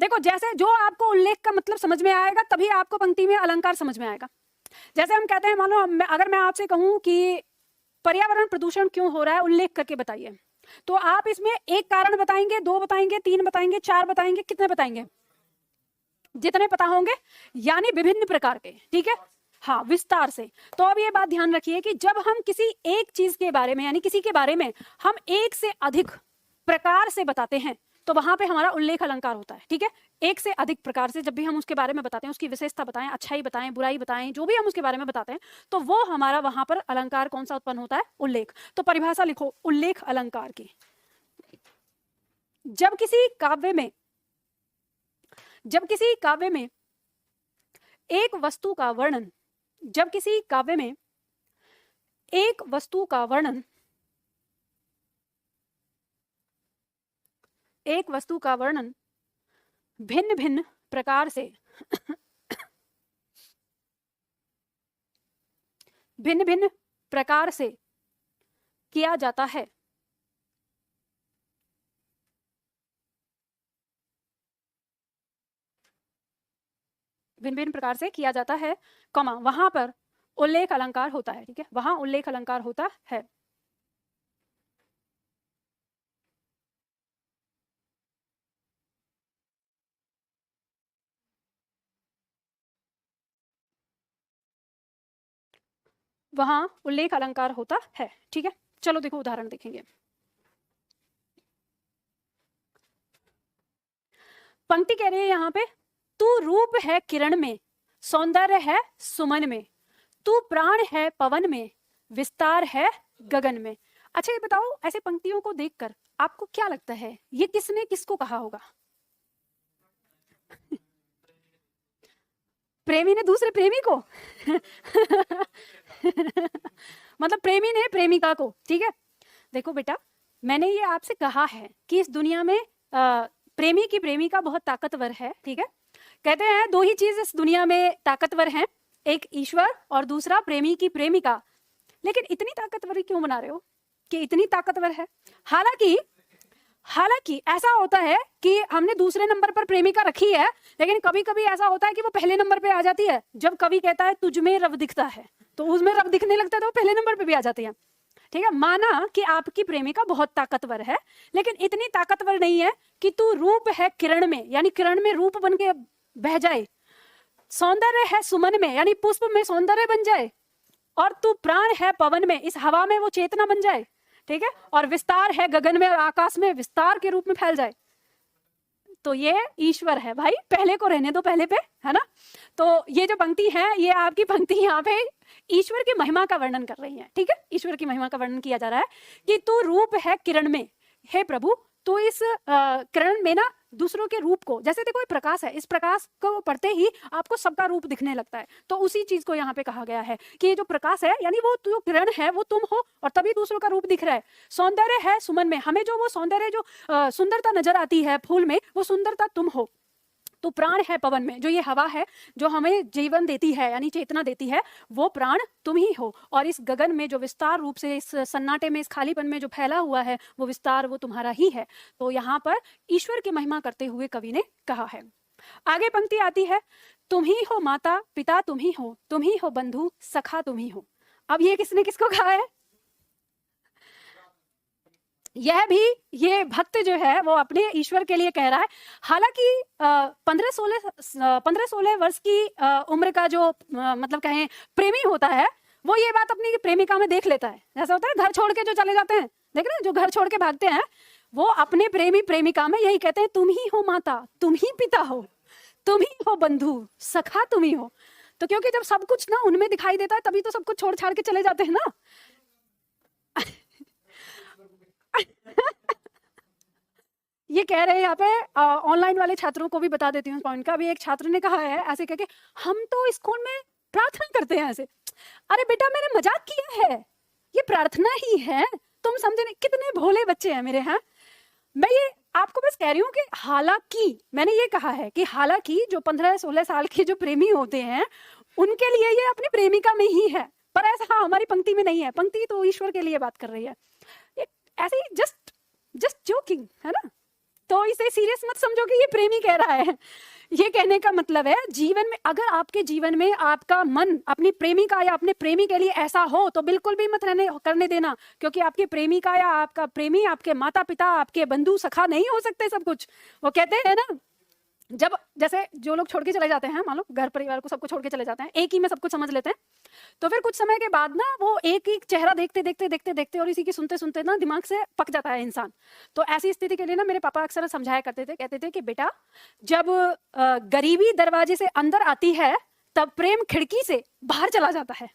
देखो, जैसे जो आपको उल्लेख का मतलब समझ में आएगा तभी आपको पंक्ति में अलंकार समझ में आएगा। जैसे हम कहते हैं, मान लो अगर मैं आपसे कहूं कि पर्यावरण प्रदूषण क्यों हो रहा है, उल्लेख करके बताइए, तो आप इसमें एक कारण बताएंगे, दो बताएंगे, तीन बताएंगे, चार बताएंगे, कितने बताएंगे? जितने पता होंगे, यानी विभिन्न प्रकार के, ठीक है, हाँ, विस्तार से। तो अब ये बात ध्यान रखिए कि जब हम किसी एक चीज के बारे में, यानी किसी के बारे में हम एक से अधिक प्रकार से बताते हैं, तो वहां पे हमारा उल्लेख अलंकार होता है, ठीक है। एक से अधिक प्रकार से जब भी हम उसके बारे में बताते हैं, उसकी विशेषता बताएं, अच्छाई बताएं, बुराई बताएं, जो भी हम उसके बारे में बताते हैं, तो वो हमारा वहां पर अलंकार कौन सा उत्पन्न होता है? उल्लेख। तो परिभाषा लिखो उल्लेख अलंकार की। जब किसी काव्य में एक वस्तु का वर्णन, जब किसी काव्य में एक वस्तु का वर्णन, एक वस्तु का वर्णन भिन्न भिन्न प्रकार से भिन्न भिन्न प्रकार से किया जाता है, भिन्न भिन्न प्रकार से किया जाता है, कॉमा, वहां पर उल्लेख अलंकार होता है, ठीक है, वहां उल्लेख अलंकार होता है। वहां उल्लेख अलंकार होता है, ठीक है। चलो देखो उदाहरण देखेंगे। पंक्ति कह रही है यहाँ पे, तू रूप है किरण में, सौंदर्य है सुमन में, तू प्राण है पवन में, विस्तार है गगन में। अच्छा ये बताओ, ऐसे पंक्तियों को देखकर आपको क्या लगता है, ये किसने किसको कहा होगा? प्रेमी ने दूसरे प्रेमी को मतलब प्रेमी ने प्रेमिका को, ठीक है। देखो बेटा, मैंने ये आपसे कहा है कि इस दुनिया में प्रेमी की प्रेमिका बहुत ताकतवर है, ठीक है। कहते हैं दो ही चीज इस दुनिया में ताकतवर हैं, एक ईश्वर और दूसरा प्रेमी की प्रेमिका। लेकिन इतनी ताकतवर क्यों बना रहे हो कि इतनी ताकतवर है? हालांकि ऐसा होता है कि हमने दूसरे नंबर पर प्रेमिका रखी है, लेकिन कभी कभी ऐसा होता है कि वो पहले नंबर पे आ जाती है। जब कवि कहता है तुझ में रब दिखता है, तो उसमें रब दिखने लगता है, तो वो पहले नंबर पे भी आ जाती है, ठीक है। माना कि आपकी प्रेमिका बहुत ताकतवर है, लेकिन इतनी ताकतवर नहीं है कि तू रूप है किरण में, यानी किरण में रूप बन के बह जाए, सौंदर्य है सुमन में, यानी पुष्प में सौंदर्य बन जाए, और तू प्राण है पवन में, इस हवा में वो चेतना बन जाए, ठीक है, और विस्तार है गगन में और आकाश में विस्तार के रूप में फैल जाए। तो ये ईश्वर है भाई, पहले को रहने दो पहले पे, है ना। तो ये जो पंक्ति है, ये आपकी पंक्ति यहाँ पे ईश्वर की महिमा का वर्णन कर रही है, ठीक है। ईश्वर की महिमा का वर्णन किया जा रहा है कि तू रूप है किरण में, हे प्रभु, तो इस किरण में ना दूसरों के रूप को, जैसे देखो ये प्रकाश है, इस प्रकाश को पढ़ते ही आपको सबका रूप दिखने लगता है, तो उसी चीज को यहाँ पे कहा गया है कि ये जो प्रकाश है, यानी वो जो किरण है वो तुम हो, और तभी दूसरों का रूप दिख रहा है। सौंदर्य है सुमन में, हमें जो वो सौंदर्य, जो सुंदरता नजर आती है फूल में, वो सुंदरता तुम हो। तो प्राण है पवन में, जो ये हवा है जो हमें जीवन देती है, यानी चेतना देती है, वो प्राण तुम ही हो। और इस गगन में जो विस्तार रूप से, इस सन्नाटे में, इस खालीपन में जो फैला हुआ है, वो विस्तार वो तुम्हारा ही है। तो यहाँ पर ईश्वर की महिमा करते हुए कवि ने कहा है। आगे पंक्ति आती है, तुम ही हो माता पिता, तुम ही हो बंधु सखा, तुम ही हो। अब ये किसने किसको कहा है? यह भी ये भक्त जो है वो अपने ईश्वर के लिए कह रहा है। हालांकि 15-16 वर्ष की उम्र का जो मतलब कहें प्रेमी होता है, वो ये बात अपनी प्रेमिका में देख लेता है। जैसा होता है घर छोड़ के जो चले जाते हैं, देख रहे हैं, जो घर छोड़ के भागते हैं, वो अपने प्रेमी प्रेमिका में यही कहते हैं, तुम ही हो माता, तुम ही पिता हो, तुम ही हो बंधु सखा, तुम ही हो। तो क्योंकि जब सब कुछ ना उनमें दिखाई देता है, तभी तो सब कुछ छोड़ छाड़ के चले जाते हैं ना। ये कह रहे हैं यहाँ पे, ऑनलाइन वाले छात्रों को भी बता देती हूँ पॉइंट का। अभी एक छात्र ने कहा है ऐसे कह के, हम तो स्कूल में प्रार्थना करते हैं ऐसे। अरे बेटा मैंने मजाक किया है, ये प्रार्थना ही है, तुम समझे नहीं? कितने भोले बच्चे हैं मेरे, हैं। मैं ये आपको बस कह रही हूँ कि हालांकि मैंने ये कहा है कि हालांकि जो 15-16 साल के जो प्रेमी होते हैं उनके लिए ये अपनी प्रेमिका में ही है, पर ऐसा हमारी पंक्ति में नहीं है। पंक्ति तो ईश्वर के लिए बात कर रही है। ऐसे ही जस्ट जोकिंग है ना, तो इसे सीरियस मत समझो कि ये प्रेमी कह रहा है। ये कहने का मतलब है जीवन में अगर आपके जीवन में आपका मन अपनी प्रेमिका या अपने प्रेमी के लिए ऐसा हो तो बिल्कुल भी मत रहने करने देना, क्योंकि आपकी प्रेमिका या आपका प्रेमी आपके माता पिता आपके बंधु सखा नहीं हो सकते सब कुछ। वो कहते हैं ना, जब जैसे जो लोग छोड़ के चले जाते हैं, मान लो घर परिवार को सबको छोड़ के चले जाते हैं, एक ही में सब कुछ समझ लेते हैं, तो फिर कुछ समय के बाद ना वो एक एक चेहरा देखते देखते देखते देखते और इसी की सुनते सुनते ना दिमाग से पक जाता है इंसान। तो ऐसी स्थिति के लिए ना मेरे पापा अक्सर समझाया करते थे, कहते थे कि बेटा जब गरीबी दरवाजे से अंदर आती है तब प्रेम खिड़की से बाहर चला जाता है।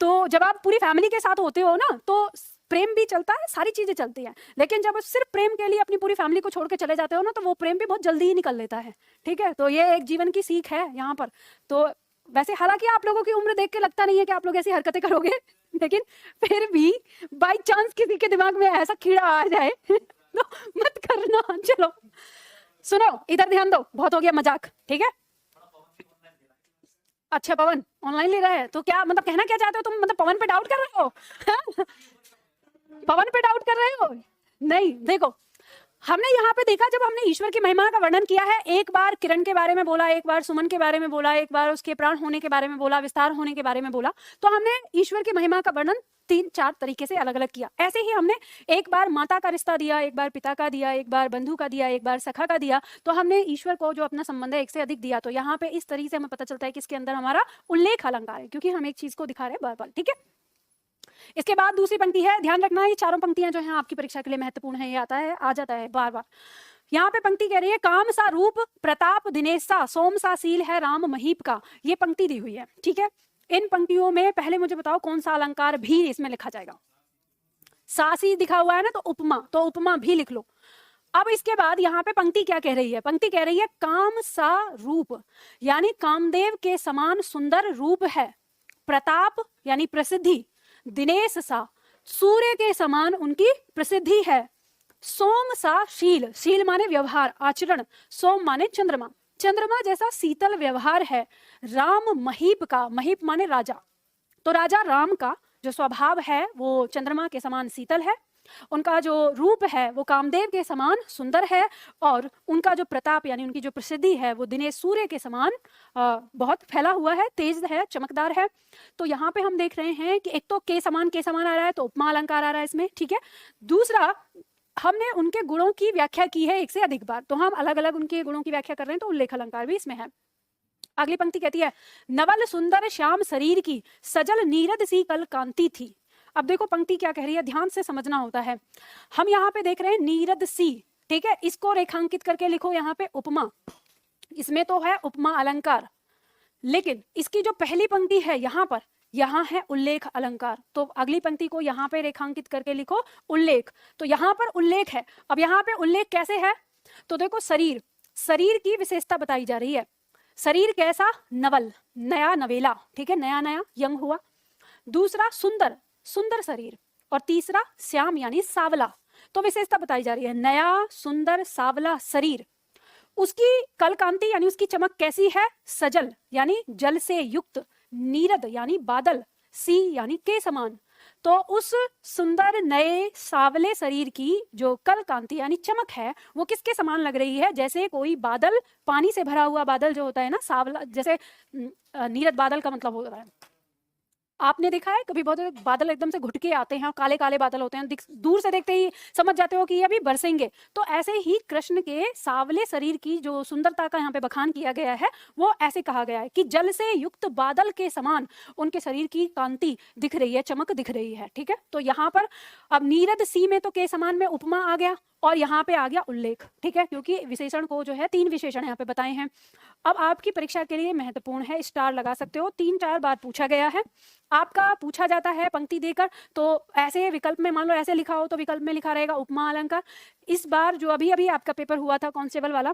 तो जब आप पूरी फैमिली के साथ होते हो ना तो प्रेम भी चलता है, सारी चीजें चलती हैं, लेकिन जब सिर्फ प्रेम के लिए अपनी पूरी फैमिली को छोड़ के चले जाते हो ना तो वो प्रेम भी बहुत जल्दी ही निकल लेता है। ठीक है, तो ये एक जीवन की सीख है यहाँ पर। तो वैसे हालांकि आप लोगों की उम्र देख के लगता नहीं है कि आप लोग ऐसी हरकतें करोगे, लेकिन फिर भी बाई चांस किसी के दिमाग में ऐसा कीड़ा आ जाए तो मत करना। चलो सुनो, इधर ध्यान दो, बहुत हो गया मजाक, ठीक है। अच्छा पवन ऑनलाइन ले रहा है, तो क्या मतलब कहना क्या चाहते हो तुम, मतलब पवन पे डाउट कर रहे हो? पवन पे डाउट कर रहे हो? नहीं, देखो हमने यहाँ पे देखा, जब हमने ईश्वर की महिमा का वर्णन किया है, एक बार किरण के बारे में बोला, एक बार सुमन के बारे में बोला, एक बार उसके प्राण होने के बारे में बोला, विस्तार होने के बारे में बोला, तो हमने ईश्वर की महिमा का वर्णन 3-4 तरीके से अलग अलग किया। ऐसे ही हमने एक बार माता का रिश्ता दिया, एक बार पिता का दिया, एक बार बंधु का दिया, एक बार सखा का दिया। तो हमने ईश्वर को जो अपना संबंध है एक से अधिक दिया। तो यहाँ पे इस तरीके से हमें पता चलता है कि इसके अंदर हमारा उल्लेख अलंकार है, क्योंकि हम एक चीज को दिखा रहे हैं बार बार। ठीक है, इसके बाद दूसरी पंक्ति है, ध्यान रखना ये चारों पंक्तियां जो हैं आपकी परीक्षा के लिए महत्वपूर्ण है, ये आता है आ जाता है बार बार। यहाँ पे पंक्ति कह रही है, काम सा रूप प्रताप दिनेश सा, सोम सा सील है राम महीप का। ये पंक्ति दी हुई है। ठीक है, इन पंक्तियों में पहले मुझे बताओ कौन सा अलंकार भी इसमें लिखा जाएगा? सासी दिखा हुआ है ना, तो उपमा, तो उपमा भी लिख लो। अब इसके बाद यहाँ पे पंक्ति क्या कह रही है? पंक्ति कह रही है काम सा रूप, यानी कामदेव के समान सुंदर रूप है। प्रताप यानी प्रसिद्धि, दिनेश सा सूर्य के समान उनकी प्रसिद्धि है। सोम सा शील, शील माने व्यवहार आचरण, सोम माने चंद्रमा, चंद्रमा जैसा शीतल व्यवहार है। राम महीप का, महीप माने राजा, तो राजा राम का जो स्वभाव है वो चंद्रमा के समान शीतल है। उनका जो रूप है वो कामदेव के समान सुंदर है, और उनका जो प्रताप यानी उनकी जो प्रसिद्धि है वो दिनेश सूर्य के समान बहुत फैला हुआ है, तेज है, चमकदार है। तो यहाँ पे हम देख रहे हैं कि एक तो के समान आ रहा है, तो उपमा अलंकार आ रहा है इसमें। ठीक है, दूसरा हमने उनके गुणों की व्याख्या की है एक से अधिक बार, तो हम अलग अलग उनके गुणों की व्याख्या कर रहे हैं, तो उल्लेख अलंकार भी इसमें है। अगली पंक्ति कहती है, नवल सुंदर श्याम शरीर की, सजल नीरद सी कल कांति थी। अब देखो पंक्ति क्या कह रही है, ध्यान से समझना होता है। हम यहाँ पे देख रहे हैं नीरद सी, ठीक है, इसको रेखांकित करके लिखो यहाँ पे उपमा, इसमें तो है उपमा अलंकार, लेकिन इसकी जो पहली पंक्ति है यहाँ पर, यहाँ है उल्लेख अलंकार। तो अगली पंक्ति को यहाँ पे रेखांकित करके लिखो उल्लेख, तो यहाँ पर उल्लेख है। अब यहाँ पे उल्लेख कैसे है? तो देखो शरीर, शरीर की विशेषता बताई जा रही है। शरीर कैसा? नवल, नया नवेला, ठीक है, नया नया यंग हुआ। दूसरा सुंदर, सुंदर शरीर, और तीसरा श्याम यानी सावला। तो विशेषता बताई जा रही है, नया सुंदर सावला शरीर। उसकी कल कांति यानी उसकी चमक कैसी है? सजल यानी जल से युक्त, नीरद यानी बादल, सी यानी के समान। तो उस सुंदर नए सावले शरीर की जो कल कांति यानी चमक है वो किसके समान लग रही है? जैसे कोई बादल, पानी से भरा हुआ बादल जो होता है ना, सावला, जैसे नीरद बादल का मतलब होता है, आपने देखा है कभी बहुत बादल एकदम से घुट के आते हैं, काले काले बादल होते हैं, दूर से देखते ही समझ जाते हो कि ये अभी बरसेंगे। तो ऐसे ही कृष्ण के सावले शरीर की जो सुंदरता का यहाँ पे बखान किया गया है वो ऐसे कहा गया है कि जल से युक्त बादल के समान उनके शरीर की कांति दिख रही है, चमक दिख रही है। ठीक है, तो यहाँ पर अब नीरद सी में तो के समान में उपमा आ गया, और यहाँ पे आ गया उल्लेख। ठीक है, क्योंकि विशेषण को जो है 3 विशेषण यहाँ पे बताए हैं। अब आपकी परीक्षा के लिए महत्वपूर्ण है, स्टार लगा सकते हो, 3-4 बार पूछा गया है, आपका पूछा जाता है पंक्ति देकर। तो ऐसे विकल्प में मान लो ऐसे लिखा हो तो विकल्प में लिखा रहेगा उपमा अलंकार। इस बार जो अभी अभी आपका पेपर हुआ था कांस्टेबल वाला,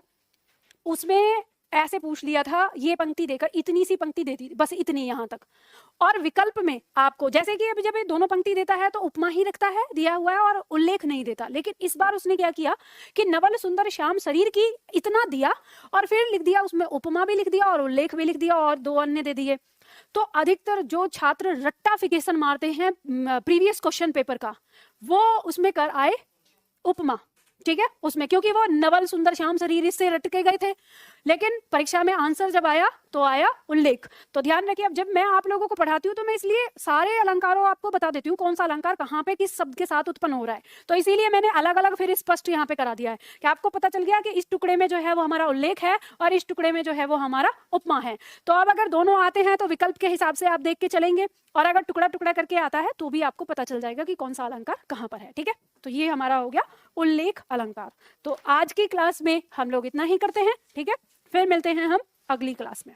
उसमें ऐसे पूछ लिया था, ये पंक्ति देकर इतनी सी पंक्ति देती थी, बस इतनी यहाँ तक। और विकल्प में आपको जैसे कि अभी जब ये दोनों पंक्ति देता है तो उपमा ही रखता है, दिया हुआ है, और उल्लेख नहीं देता। लेकिन इस बार उसने क्या किया कि नवल सुंदर श्याम शरीर की इतना दिया और फिर लिख दिया, उसमें उपमा भी लिख दिया और उल्लेख भी लिख दिया और 2 अन्य दे दिए। तो अधिकतर जो छात्र रट्टाफिकेशन मारते हैं प्रीवियस क्वेश्चन पेपर का, वो उसमें कर आए उपमा, ठीक है, उसमें, क्योंकि वो नवल सुंदर श्याम शरीर इससे रट के गए थे। लेकिन परीक्षा में आंसर जब आया तो आया उल्लेख। तो ध्यान रखिए, अब जब मैं आप लोगों को पढ़ाती हूँ तो मैं इसलिए सारे अलंकारों आपको बता देती हूँ, कौन सा अलंकार कहाँ पे किस शब्द के साथ उत्पन्न हो रहा है। तो इसीलिए मैंने अलग अलग फिर स्पष्ट यहाँ पे करा दिया है कि आपको पता चल गया कि इस टुकड़े में जो है वो हमारा उल्लेख है और इस टुकड़े में जो है वो हमारा उपमा है। तो अब अगर दोनों आते हैं तो विकल्प के हिसाब से आप देख के चलेंगे, और अगर टुकड़ा टुकड़ा करके आता है तो भी आपको पता चल जाएगा कि कौन सा अलंकार कहाँ पर है, ठीक है। तो ये हमारा हो गया उल्लेख अलंकार। तो आज की क्लास में हम लोग इतना ही करते हैं, ठीक है। फिर मिलते हैं हम अगली क्लास में।